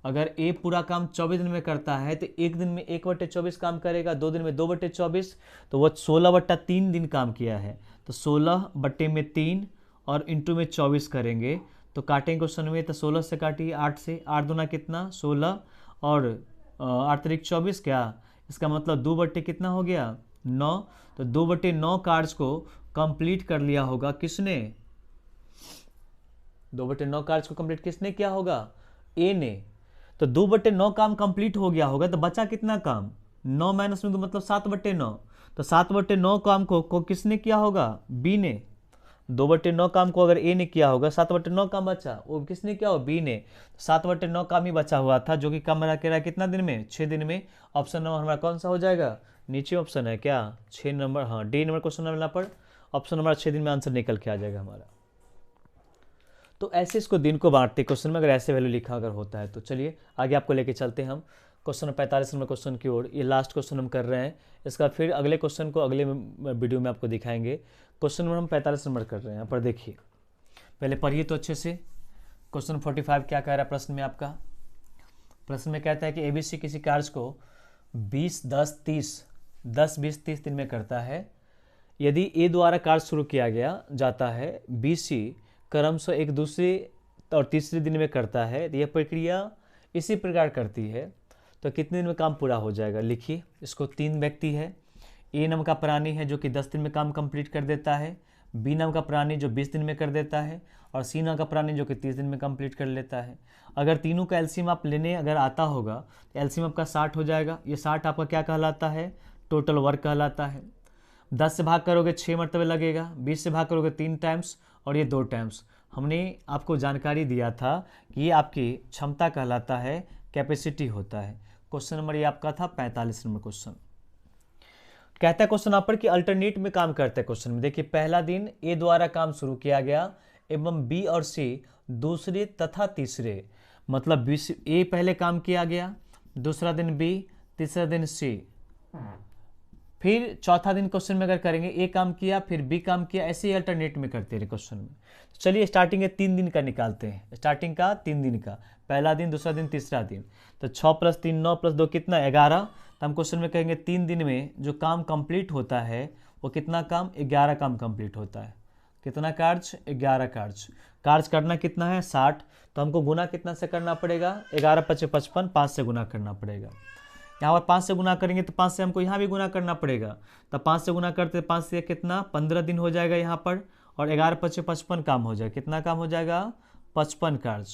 अगर ए पूरा काम 24 दिन में करता है तो एक दिन में 1/24 काम करेगा, 2 दिन में 2/24, तो वह 16/3 दिन काम किया है। तो 16/3 और इंटू में 24 करेंगे, तो काटेंगे क्वेश्चन में, तो 16 से काटिए, 8 से, 8 दूना कितना? 16, और 8 × 24 क्या? इसका मतलब 2/ कितना हो गया? 9। तो 2/9 कार्ड्स को कंप्लीट कर लिया होगा किसने? 2/9 कार्ड्स को कंप्लीट किसने किया होगा? ए ने। तो 2/9 काम कंप्लीट हो गया होगा, तो बचा कितना काम? 9 - में 2 मतलब 7/9। तो 7/9 काम को किसने किया होगा? बी ने। 2/9 काम को अगर ए ने किया होगा, 7/9 काम बचा, वो किसने किया होगा? बी ने। 7/9 काम ही बचा हुआ था, जो कि कम रहा कितना दिन में? 6 दिन में। ऑप्शन नंबर हमारा कौन सा हो जाएगा? नीचे ऑप्शन है क्या? 6 नंबर, हाँ, डी नंबर क्वेश्चन नंबर पर ऑप्शन नंबर 6 दिन में आंसर निकल के आ जाएगा हमारा। तो ऐसे इसको दिन को बांटते क्वेश्चन में, अगर ऐसे वैल्यू लिखा अगर होता है तो। चलिए आगे आपको लेके चलते हैं हम क्वेश्चन 45 नंबर क्वेश्चन की ओर। ये लास्ट क्वेश्चन हम कर रहे हैं, इसका फिर अगले क्वेश्चन को अगले वीडियो में आपको दिखाएंगे। क्वेश्चन नंबर हम 45 नंबर कर रहे हैं। यहाँ पर देखिए, पहले पढ़िए तो अच्छे से। क्वेश्चन 45 क्या कह रहा है प्रश्न में आपका? प्रश्न में कहता है कि ABC किसी कार्य को 20, 10, 20, 30 दिन में करता है। यदि ए द्वारा कार्य शुरू किया गया जाता है, BC क्रमशः एक दूसरे और तीसरे दिन में करता है, यह प्रक्रिया इसी प्रकार करती है, तो कितने दिन में काम पूरा हो जाएगा? लिखिए इसको। 3 व्यक्ति है। ए नाम का प्राणी है जो कि 10 दिन में काम कंप्लीट कर देता है, बी नाम का प्राणी जो 20 दिन में कर देता है, और सी नाम का प्राणी जो कि 30 दिन में कंप्लीट कर लेता है। अगर तीनों का एलसीएम आप लेने अगर आता होगा तो एलसीएम आपका 60 हो जाएगा। ये 60 आपका क्या कहलाता है? टोटल वर्क कहलाता है। 10 से भाग करोगे 6 मरतबे लगेगा, 20 से भाग करोगे 3 टाइम्स, और ये 2 टाइम्स। हमने आपको जानकारी दिया था कि ये आपकी क्षमता कहलाता है, कैपेसिटी होता है। क्वेश्चन नंबर ये आपका था 45 नंबर क्वेश्चन। कहता है क्वेश्चन आप पर कि अल्टरनेट में काम करते हैं। क्वेश्चन में देखिए, पहला दिन ए द्वारा काम शुरू किया गया एवं बी और सी दूसरे तथा तीसरे, मतलब ए पहले काम किया गया, दूसरा दिन बी, तीसरा दिन सी, फिर चौथा दिन क्वेश्चन में अगर करेंगे ए काम किया, फिर बी काम किया, ऐसे ही अल्टरनेट में करते रहे क्वेश्चन में। चलिए स्टार्टिंग है 3 दिन का निकालते हैं। स्टार्टिंग का 3 दिन का, पहला दिन, दूसरा दिन, तीसरा दिन। तो 6 + 3 9 + 2 कितना? 11। तो हम क्वेश्चन में कहेंगे 3 दिन में जो काम कंप्लीट होता है वो कितना काम? 11 काम कंप्लीट होता है। कितना कार्य? 11 कार्य। कार्य करना कितना है? 60। तो हमको गुना कितना से करना पड़ेगा? 11 × 5 = 55, 5 से गुना करना पड़ेगा। यहाँ पर 5 से गुना करेंगे तो 5 से हमको यहाँ भी गुना करना पड़ेगा। तो 5 से गुना करते 5 से कितना? 15 दिन हो जाएगा यहाँ पर, और 11 × 5 = 55 काम हो जाएगा। कितना काम हो जाएगा? 55 कार्य।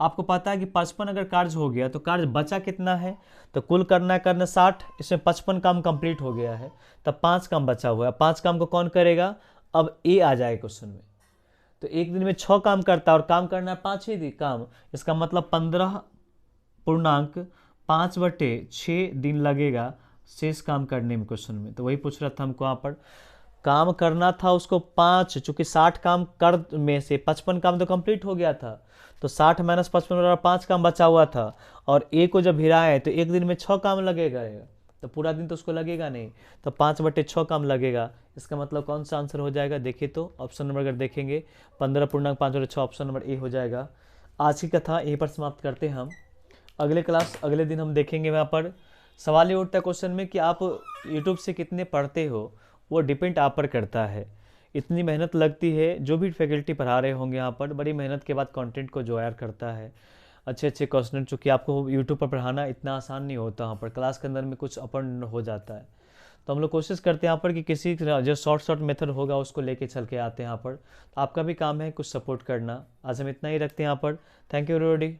आपको पता है कि 55 अगर कार्य हो गया तो कार्य बचा कितना है? तो कुल करना 60, इसमें 55 काम कंप्लीट हो गया है, तब 5 काम बचा हुआ है। 5 काम को कौन करेगा? अब ए आ जाएगा क्वेश्चन में। तो एक दिन में 6 काम करता है और काम करना है 5 ही काम, इसका मतलब 15.5/6 दिन लगेगा शेष काम करने में क्वेश्चन में। तो वही पूछ रहा था हमको यहाँ पर काम करना था उसको 5, चूंकि 60 काम कर में से 55 काम तो कंप्लीट हो गया था, तो 60 माइनस 55 बराबर 5 काम बचा हुआ था। और ए को जब हिराए तो एक दिन में 6 काम लगेगा, तो पूरा दिन तो उसको लगेगा नहीं, तो 5/6 काम लगेगा। इसका मतलब कौन सा आंसर हो जाएगा, देखिए तो ऑप्शन नंबर अगर देखेंगे 15.5/6 ऑप्शन नंबर ए हो जाएगा। आज की कथा यहीं पर समाप्त करते हैं हम। अगले क्लास अगले दिन हम देखेंगे, वहाँ पर सवाल ये उठता है क्वेश्चन में कि आप यूट्यूब से कितने पढ़ते हो, वो डिपेंड आप पर करता है। इतनी मेहनत लगती है, जो भी फैकल्टी पढ़ा रहे होंगे यहाँ पर बड़ी मेहनत के बाद कंटेंट को जोयर करता है। अच्छे अच्छे क्वेश्चन, चूँकि आपको यूट्यूब पर पढ़ाना इतना आसान नहीं होता, यहाँ पर क्लास के अंदर में कुछ अपन हो जाता है। तो हम लोग कोशिश करते हैं यहाँ पर कि किसी जो शॉर्ट शॉर्ट मेथड होगा उसको लेके चल के आते हैं यहाँ पर। तो आपका भी काम है कुछ सपोर्ट करना। आज हम इतना ही रखते हैं यहाँ पर। Thank you everybody.